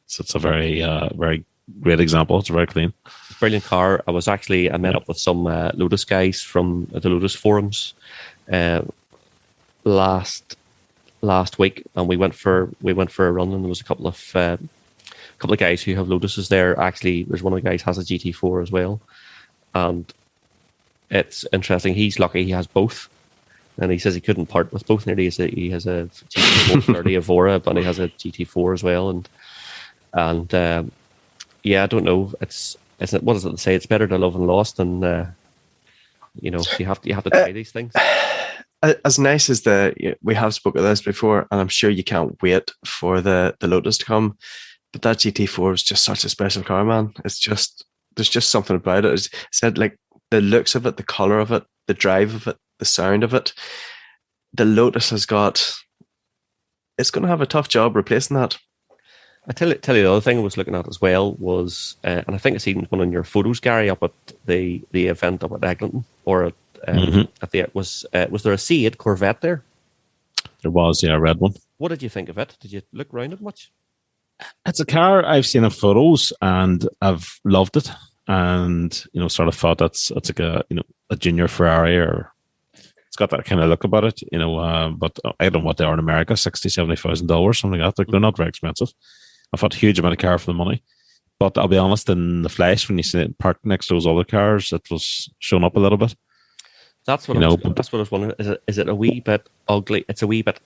So it's a very very great example. It's very clean. Brilliant car. I met up with some Lotus guys from the Lotus forums last week, and we went for a run, and there was a couple of guys who have Lotuses there. Actually, there's one of the guys has a GT4 as well, and it's interesting. He's lucky he has both, and he says he couldn't part with both. Nearly, he has a GT4 30 Evora, but he has a GT4 as well, and yeah, I don't know. It's what does it say? It's better to love and lost, and you have to try these things. As nice as we have spoken of this before, and I'm sure you can't wait for the Lotus to come. But that GT4 is just such a special car, man. There's just something about it. It's said, like, the looks of it, the color of it, the drive of it, the sound of it. The Lotus it's going to have a tough job replacing that. I tell you the other thing I was looking at as well was, and I think I seen one in your photos, Gary, up at the event up at Eglinton, or was there a C8 Corvette there? There was, yeah, a red one. What did you think of it? Did you look around it much? It's a car I've seen in photos and I've loved it, and sort of thought that's like a junior Ferrari, or it's got that kind of look about it, but I don't know what they are in America, $60,000-$70,000, something like that. They're not very expensive. I thought a huge amount of car for the money, but I'll be honest, in the flesh, when you see it parked next to those other cars, it was showing up a little bit. That's what I was wondering. Is it a wee bit ugly? It's a wee bit.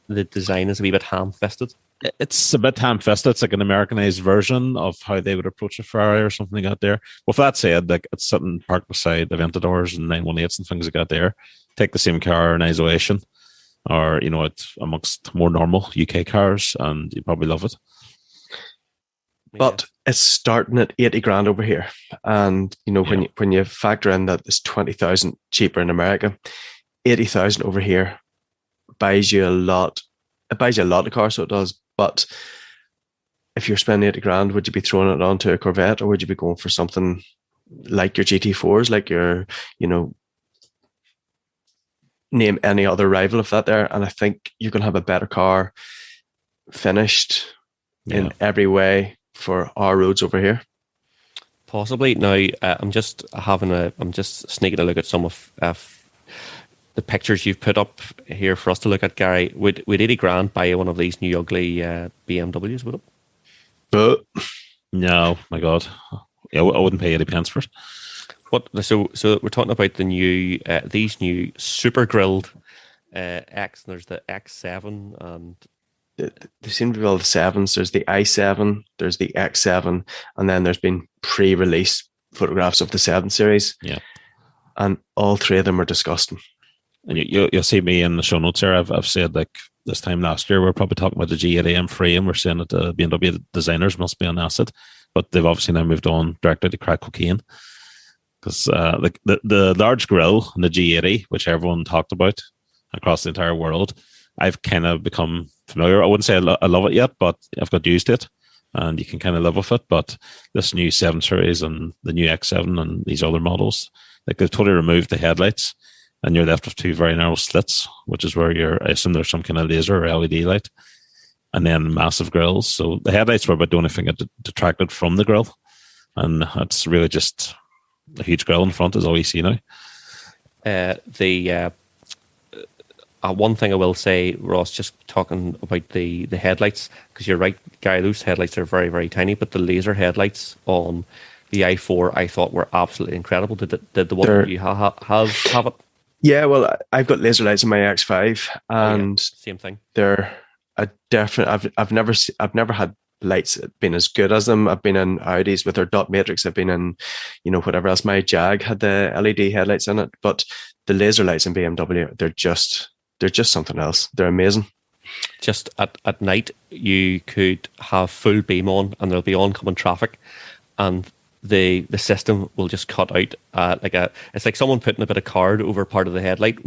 The design is a wee bit ham-fisted. It's a bit ham-fisted. It's like an Americanized version of how they would approach a Ferrari or something like that there. Well, for that said, like it's sitting parked beside Aventadors and 918s and things like that there. Take the same car in isolation, or it's amongst more normal UK cars, and you probably love it. But it's starting at 80 grand over here, and when you factor in that it's 20,000 cheaper in America, 80,000 over here buys you a lot. It buys you a lot of cars, so it does. But if you're spending 80 grand, would you be throwing it onto a Corvette, or would you be going for something like your GT4s, like your, name any other rival of that there? And I think you can have a better car finished in every way for our roads over here. Possibly. Now, I'm just sneaking a look at some of the pictures you've put up here for us to look at, Gary. Would 80 grand buy you one of these new ugly BMWs, would it? But no, my God. I wouldn't pay 80 pence for it. So we're talking about the new, these new super grilled X, and there's the X7, and there seem to be all the sevens. There's the i7, there's the X7, and then there's been pre-release photographs of the 7 Series. Yeah. And all three of them are disgusting. And you'll see me in the show notes here. I've said, like, this time last year, we we're probably talking about the G8 M3, and we're saying that the BMW designers must be on acid, but they've obviously now moved on directly to crack cocaine. Because the large grille in the G80, which everyone talked about across the entire world, I've kind of become familiar. I wouldn't say I love it yet, but I've got used to it, and you can kind of live with it. But this new 7 Series and the new X7 and these other models, like, they've totally removed the headlights, and you're left with 2 very narrow slits, which is where I assume there's some kind of laser or LED light, and then massive grills. So the headlights were about the only thing that detracted from the grill, and it's really just a huge grill in front is all you see now. One thing I will say, Ross, just talking about the headlights, because you're right, Gary, those headlights are very, very tiny, but the laser headlights on the i4 I thought were absolutely incredible. Did the one that you have it? Yeah, well, I've got laser lights in my X5, and same thing. They're a definite. I've never had lights been as good as them. I've been in Audis with their dot matrix. I've been in, whatever else. My Jag had the LED headlights in it, but the laser lights in BMW, they're just something else. They're amazing. Just at night, you could have full beam on, and there'll be oncoming traffic, and the system will just cut out it's like someone putting a bit of card over part of the headlight,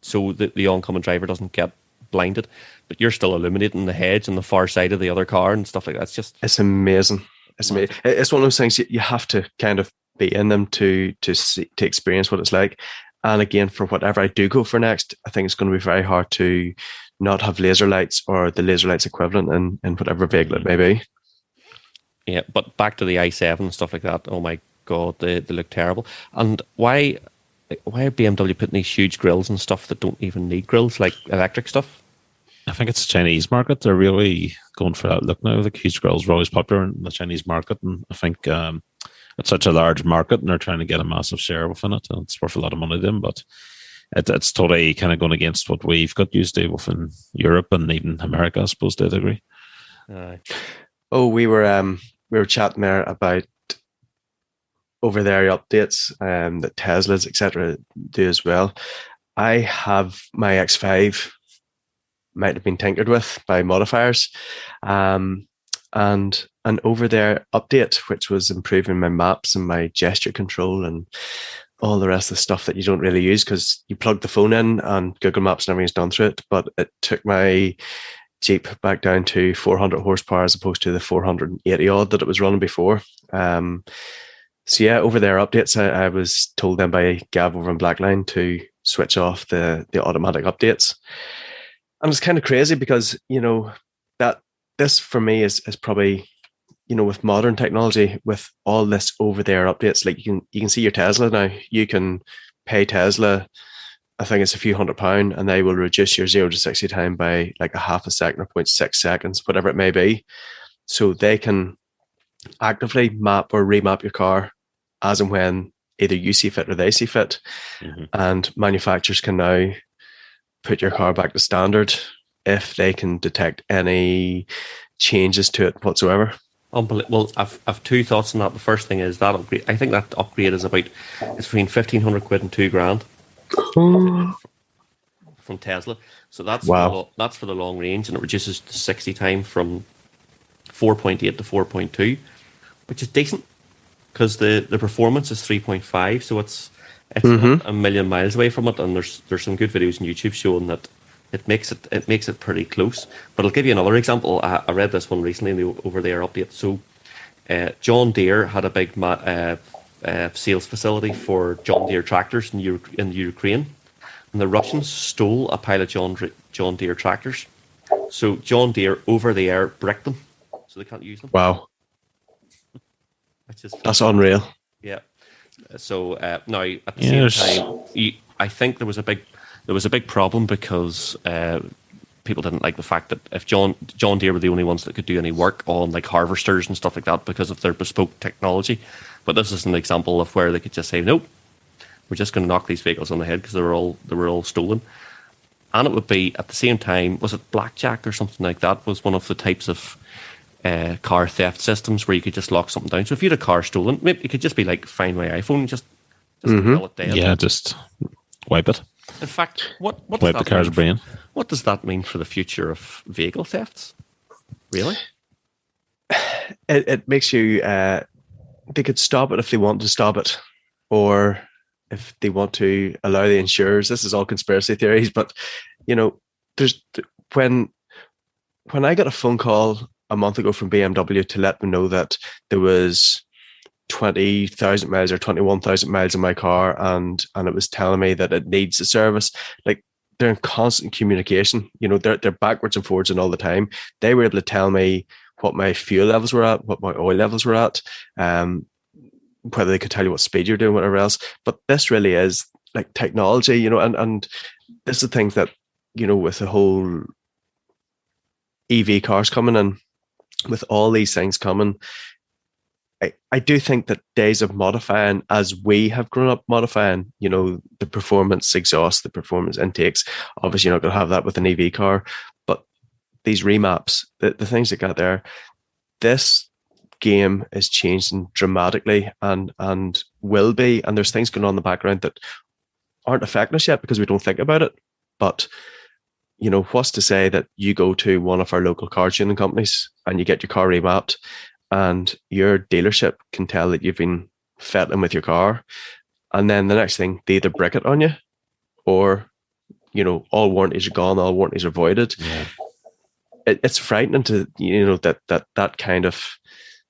so the oncoming driver doesn't get blinded, but you're still illuminating the hedge on the far side of the other car and stuff like that. It's amazing. It's amazing. It's one of those things you have to kind of be in them to experience what it's like. And again, for whatever I do go for next, I think it's going to be very hard to not have laser lights or the laser lights equivalent in whatever vehicle it may be. Yeah, but back to the i7 and stuff like that. Oh my God, they look terrible. And why are BMW putting these huge grills and stuff that don't even need grills, like electric stuff? I think it's the Chinese market. They're really going for that look now. Like, huge grills were always popular in the Chinese market, and I think it's such a large market, and they're trying to get a massive share within it, and it's worth a lot of money to them. But it's totally kind of going against what we've got used to within Europe and even America, I suppose, to a degree. We were chatting there about over there updates that Teslas, etc., do as well. I have my X5 might have been tinkered with by modifiers, and an over there update which was improving my maps and my gesture control and all the rest of the stuff that you don't really use because you plug the phone in and Google Maps and everything's done through it. But it took my Jeep back down to 400 horsepower as opposed to the 480 odd that it was running before. So yeah, over there updates, I was told then by Gav over in Blackline to switch off the automatic updates. And it's kind of crazy because, that this for me is probably, with modern technology, with all this over there updates, like you can see your Tesla now, you can pay Tesla, I think it's a few £100, and they will reduce your 0 to 60 time by like a half a second or 0.6 seconds, whatever it may be. So they can actively map or remap your car as and when either you see fit or they see fit. Mm-hmm. And manufacturers can now put your car back to standard if they can detect any changes to it whatsoever. Well, I've two thoughts on that. The first thing is that upgrade. I think that upgrade is it's between 1,500 quid and £2,000 from Tesla. So that's Wow. that's for the long range, and it reduces the 60 time from 4.8 to 4.2, which is decent because the performance is 3.5. So it's not a million miles away from it, and there's some good videos on YouTube showing that it makes it pretty close. But I'll give you another example. I read this one recently in the over-the-air update. So John Deere had a big sales facility for John Deere tractors in Ukraine, and the Russians stole a pile of John Deere tractors. So John Deere over the air bricked them, so they can't use them. Wow, that's unreal. Yeah. So now at the same time, I think there was a big problem because people didn't like the fact that if John Deere were the only ones that could do any work on like harvesters and stuff like that because of their bespoke technology. But this is an example of where they could just say, nope, we're just going to knock these vehicles on the head because they were all stolen. And it would be at the same time, was it blackjack or something like that? Was one of the types of car theft systems where you could just lock something down. So if you had a car stolen, maybe it could just be like find my iPhone, just kill it dead. Yeah, just wipe it. In fact, what wipe does the that car's mean? brain. What does that mean for the future of vehicle thefts? Really? It makes you. They could stop it if they want to stop it, or if they want to allow the insurers. This is all conspiracy theories, but there's when I got a phone call a month ago from BMW to let them know that there was 20,000 miles or 21,000 miles in my car, and it was telling me that it needs a service. Like, they're in constant communication. They're backwards and forwards and all the time. They were able to tell me what my fuel levels were at, what my oil levels were at, whether they could tell you what speed you're doing, whatever else. But this really is like technology, and this is the things that, with the whole EV cars coming in, with all these things coming, I do think that days of modifying, as we have grown up modifying, the performance exhaust, the performance intakes, obviously you're not going to have that with an EV car, but these remaps, the things that got there, this game is changing dramatically and will be, and there's things going on in the background that aren't affecting us yet because we don't think about it. But what's to say that you go to one of our local car tuning companies and you get your car remapped, and your dealership can tell that you've been fettling with your car, and then the next thing they either brick it on you, or all warranties are gone, all warranties are voided. Yeah. It's frightening to that kind of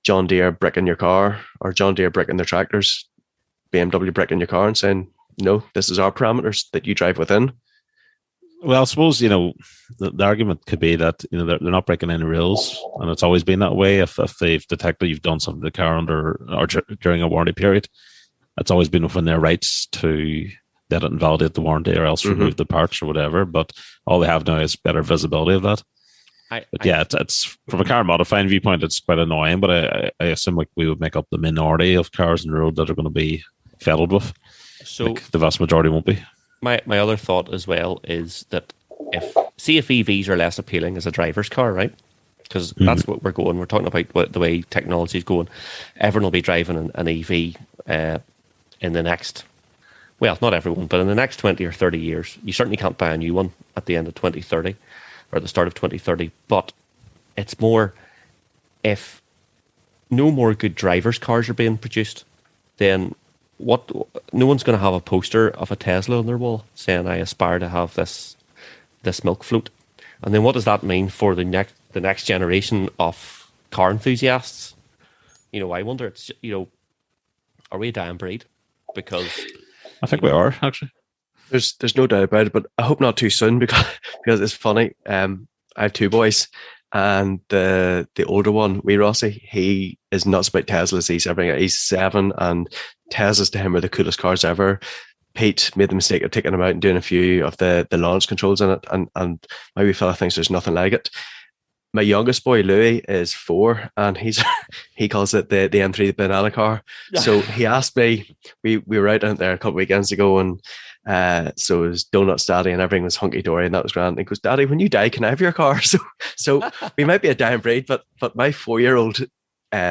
John Deere bricking your car, or John Deere bricking their tractors, BMW bricking your car and saying, no, this is our parameters that you drive within. Well, I suppose, the argument could be that, they're not breaking any rules, and it's always been that way. If they've detected you've done something to the car or during a warranty period, it's always been within their rights to let it invalidate the warranty or else remove the parts or whatever. But all they have now is better visibility of that. It's from a car modifying viewpoint, it's quite annoying, but I assume like we would make up the minority of cars on the road that are going to be fettled with. So the vast majority won't be. My other thought as well is that if EVs are less appealing as a driver's car, right? Because that's what we're going. We're talking about the way technology is going. Everyone will be driving an EV in the next, well, not everyone, but in the next 20 or 30 years. You certainly can't buy a new one at the end of 2030 or at the start of 2030. But it's more, if no more good driver's cars are being produced, then no one's going to have a poster of a Tesla on their wall saying, I aspire to have this milk float. And then what does that mean for the next generation of car enthusiasts? I wonder, it's, are we a dying breed? Because I think we are, actually. There's no doubt about it, but I hope not too soon, because it's funny. I have two boys, and the older one, wee Rossi, he is nuts about Teslas. He's 7, and Teslas to him are the coolest cars ever. Pete made the mistake of taking him out and doing a few of the launch controls in it, and my wee fella thinks there's nothing like it. my youngest boy Louis is 4, and he calls it the M3 the banana car. So he asked me. We were out there a couple of weekends ago, and so it was Donuts Daddy, and everything was hunky dory, and that was grand. And he goes, "Daddy, when you die, can I have your car?" So we might be a dying breed, but my 4-year-old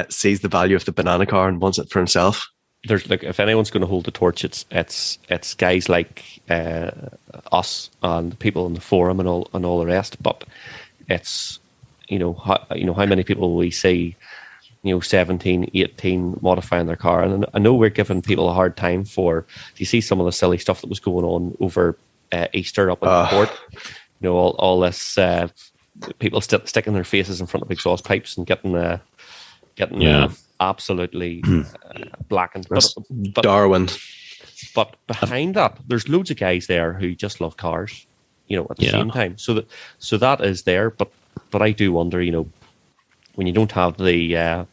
sees the value of the banana car and wants it for himself. There's like, if anyone's going to hold the torch, it's guys like us and people in the forum and all the rest. But it's how many people we see 17, 18 modifying their car, and I know we're giving people a hard time for. Do you see some of the silly stuff that was going on over Easter up in the port? All this people sticking their faces in front of exhaust pipes and getting absolutely blackened. But Darwin. But behind that, there's loads of guys there who just love cars, at the same time. So that is there. But I do wonder, when you don't have the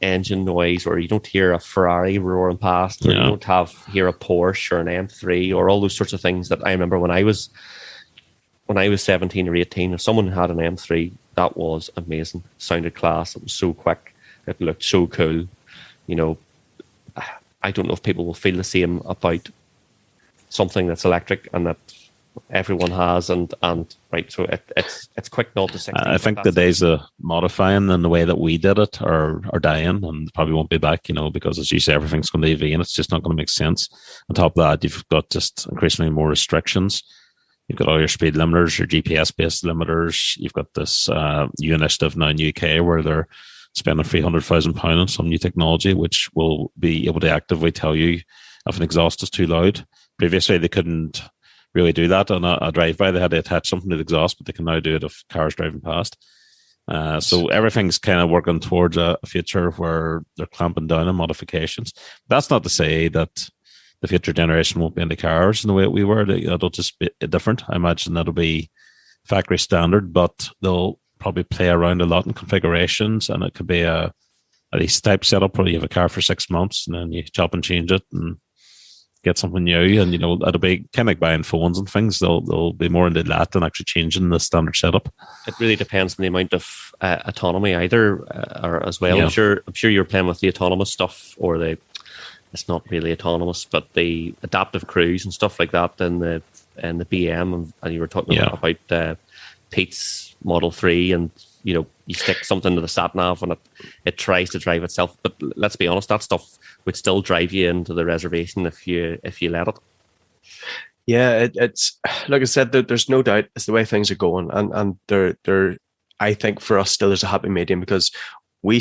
engine noise, or you don't hear a Ferrari roaring past, or you don't hear a Porsche or an M3 or all those sorts of things that I remember when I was 17 or 18, if someone had an M3, that was amazing. It sounded class. It was so quick. It looked so cool. I don't know if people will feel the same about something that's electric and that everyone has, and right. So it's quick 0 to 60. I think the days of modifying in the way that we did it are dying, and probably won't be back. Because as you say, everything's going to EV, and it's just not going to make sense. On top of that, you've got just increasingly more restrictions. You've got all your speed limiters, your GPS-based limiters. You've got this new initiative now in the UK where they're spending £300,000 on some new technology, which will be able to actively tell you if an exhaust is too loud. Previously, they couldn't really do that on a drive-by. They had to attach something to the exhaust, but they can now do it if cars driving past. So everything's kind of working towards a future where they're clamping down on modifications. That's not to say that the future generation won't be into cars in the way we were. It'll just be different. I imagine that'll be factory standard, but they'll probably play around a lot in configurations, and it could be a lease type setup where you have a car for 6 months and then you chop and change it and get something new. And it'll be kind of like buying phones and things. They'll be more into that than actually changing the standard setup. It really depends on the amount of autonomy either, or as well. Yeah. I'm sure you're playing with the autonomous stuff, or it's not really autonomous, but the adaptive cruise and stuff like that, and the BM, and you were talking about Pete's Model 3, and you stick something to the sat nav and it tries to drive itself. But let's be honest, that stuff would still drive you into the reservation if you let it. Yeah, it's like I said, there's no doubt it's the way things are going, and there I think for us still there's a happy medium, because we're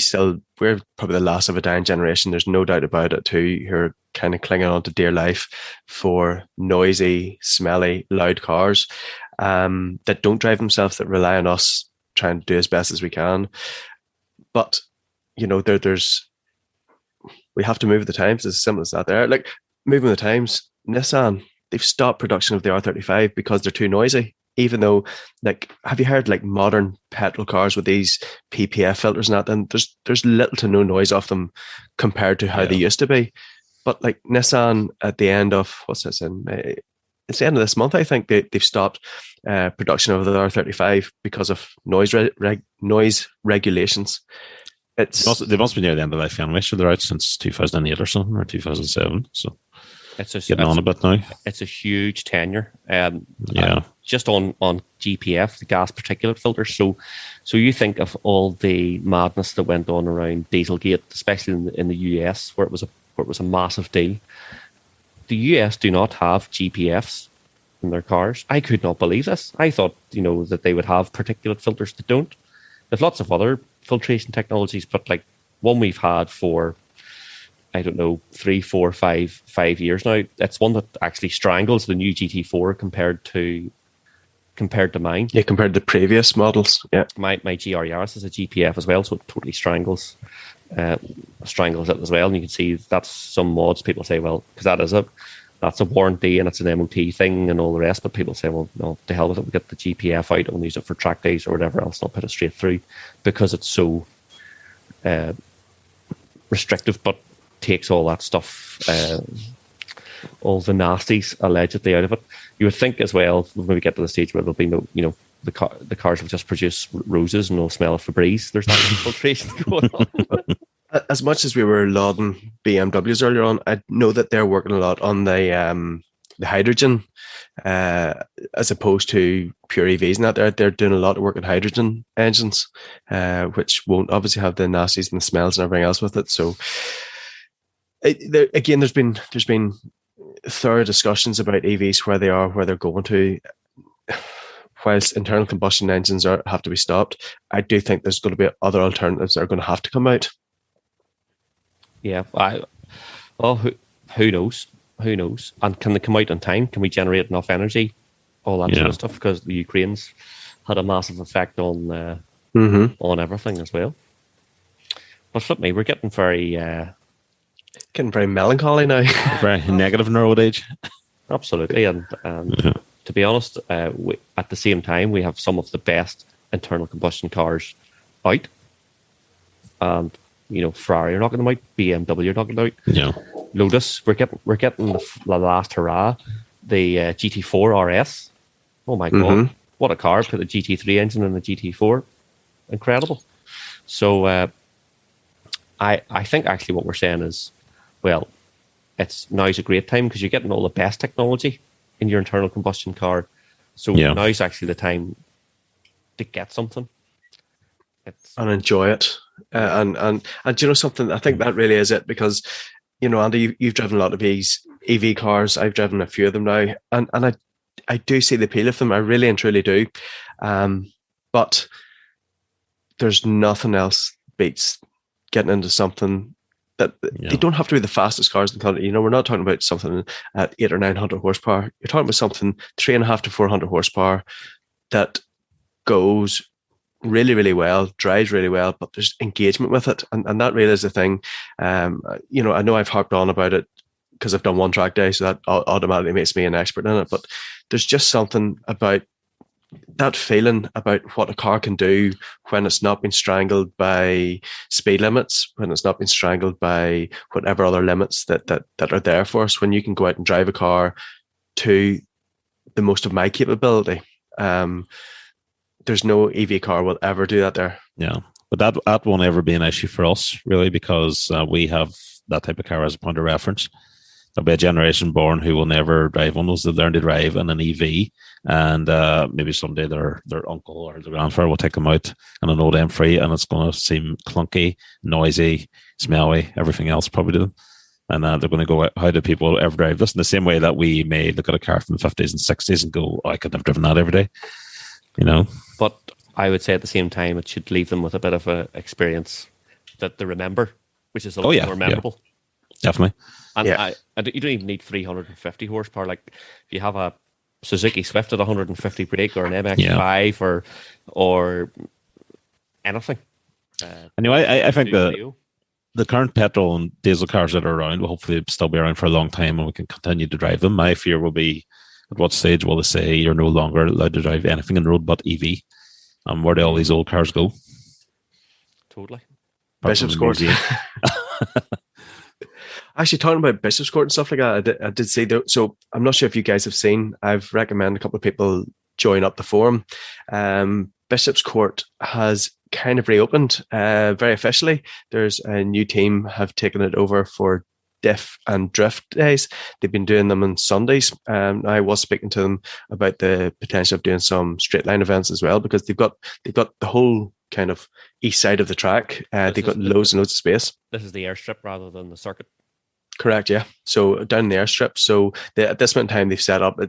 probably the last of a dying generation. There's no doubt about it too, who are kind of clinging on to dear life for noisy, smelly, loud cars that don't drive themselves, that rely on us trying to do as best as we can. But there's we have to move with the times. It's as simple as that. There, like moving with the times. Nissan, they've stopped production of the R35 because they're too noisy. Even though, like, have you heard like modern petrol cars with these PPF filters and that? And there's little to no noise off them compared to how they used to be. But like Nissan, at the end of what's this in May? It's the end of this month, I think they've stopped production of the R35 because of noise regulations. They must be near the end of life anyway. So they're out since 2008 or something, or 2007. So getting on a bit now. It's a huge tenure. Just on GPF, the gas particulate filters. So you think of all the madness that went on around Dieselgate, especially in the US, where it was a massive deal. The US do not have GPFs in their cars. I could not believe this. I thought that they would have particulate filters that don't. There's lots of other filtration technologies, but like one we've had for, I don't know, 3, 4, 5 years now. It's one that actually strangles the new GT4 compared to mine. Yeah, compared to the previous models. Yeah, my GR Yaris is a GPF as well, so it totally strangles it as well. And you can see that's some mods. People say, well, because that's a warranty and it's an MOT thing and all the rest. But people say, well, no, to hell with it. We get the GPF out and we'll use it for track days or whatever else. And I'll put it straight through because it's so restrictive, but takes all that stuff, all the nasties allegedly out of it. You would think as well, when we get to the stage where there'll be the cars will just produce roses and will smell of Febreze. There's not filtration going on. As much as we were lauding BMWs earlier on, I know that they're working a lot on the hydrogen, as opposed to pure EVs. And that they're doing a lot of work on hydrogen engines, which won't obviously have the nasties and the smells and everything else with it. So again, there's been thorough discussions about EVs, where they are, where they're going to. Whilst internal combustion engines have to be stopped, I do think there's going to be other alternatives that are going to have to come out. Yeah, who knows? Who knows? And can they come out in time? Can we generate enough energy? All that sort of stuff, because the Ukraine's had a massive effect on everything as well. But flip me, we're getting very melancholy now. Very negative in our old age. Absolutely, and to be honest, at the same time, we have some of the best internal combustion cars out. And Ferrari are knocking them out, BMW are knocking them out. Yeah. Lotus, we're getting the last hurrah, the GT4 RS. Oh my god, what a car! Put a GT3 engine in the GT4, incredible. So I think actually what we're saying is, well, now's a great time because you're getting all the best technology in your internal combustion car. So now's actually the time to get something. And enjoy it. And do you know something? I think that really is it, because, Andy, you've driven a lot of these EV cars. I've driven a few of them now. And I do see the appeal of them. I really and truly do. But there's nothing else beats getting into something that they don't have to be the fastest cars in the country. We're not talking about something at 800 or 900 horsepower. You're talking about something 3.5 to 400 horsepower that goes really, really well, drives really well, but there's engagement with it. And that really is the thing. I know I've harped on about it because I've done one track day, so that automatically makes me an expert in it. But there's just something about that feeling about what a car can do when it's not been strangled by speed limits, when it's not been strangled by whatever other limits that are there for us, when you can go out and drive a car to the most of my capability. There's no EV car will ever do that there. Yeah, but that won't ever be an issue for us, really, because we have that type of car as a point of reference. There'll be a generation born who will never drive one. They'll learn to drive in an EV, and maybe someday their uncle or their grandfather will take them out in an old M3, and it's going to seem clunky, noisy, smelly, everything else probably to them. And they're going to go, how do people ever drive this? In the same way that we may look at a car from the 50s and 60s and go, I could have driven that every day. But I would say at the same time, it should leave them with a bit of an experience that they remember, which is a lot more memorable. Yeah. Definitely. And you don't even need 350 horsepower. Like if you have a Suzuki Swift at 150 brake, or an MX-5 or anything. Anyway, I think the current petrol and diesel cars that are around will hopefully still be around for a long time, and we can continue to drive them. My fear will be, at what stage will they say you're no longer allowed to drive anything on the road but EV? Where do all these old cars go? Totally. Bishop's Court. Actually, talking about Bishop's Court and stuff like that, I did see that. So I'm not sure if you guys have seen, I've recommended a couple of people join up the forum. Bishop's Court has kind of reopened very officially. There's a new team have taken it over for diff and drift days. They've been doing them on Sundays. I was speaking to them about the potential of doing some straight line events as well, because they've got the whole kind of east side of the track. They've got loads and loads of space. This is the airstrip rather than the circuit. Correct, yeah. So down the airstrip. So at this point in time, they've set up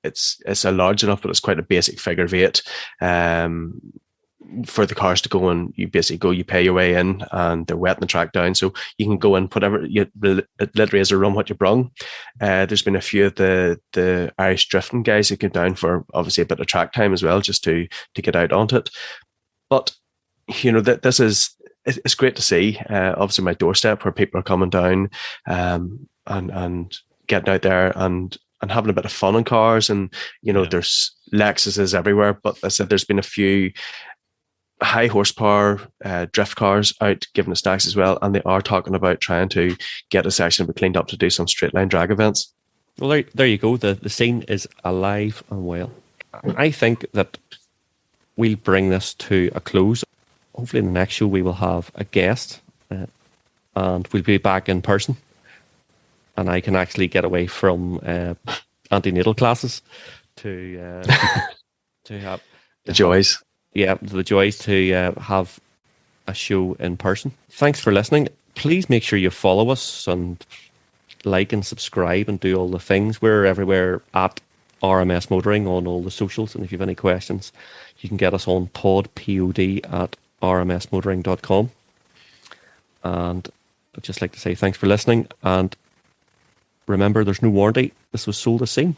it's a large enough, but it's quite a basic figure of 8. For the cars to go, and you basically go, you pay your way in, and they're wetting the track down, so you can go in, whatever it literally is a run what you brung. There's been a few of the Irish drifting guys who came down for obviously a bit of track time as well, just to get out onto it. But this is, it's great to see. Obviously, my doorstep where people are coming down and getting out there and having a bit of fun in cars, and there's Lexuses everywhere. But I said there's been a few high horsepower drift cars out giving us stacks as well, and they are talking about trying to get a section of it cleaned up to do some straight line drag events. Well, there you go. The scene is alive and well. I think that we'll bring this to a close. Hopefully in the next show we will have a guest, and we'll be back in person, and I can actually get away from antenatal classes to have the joys. The joys to have a show in person. Thanks for listening. Please make sure you follow us and like and subscribe and do all the things. We're everywhere at RMS Motoring on all the socials, and if you have any questions, you can get us on pod at rmsmotoring.com. And I'd just like to say thanks for listening, and remember, there's no warranty. This was sold as seen.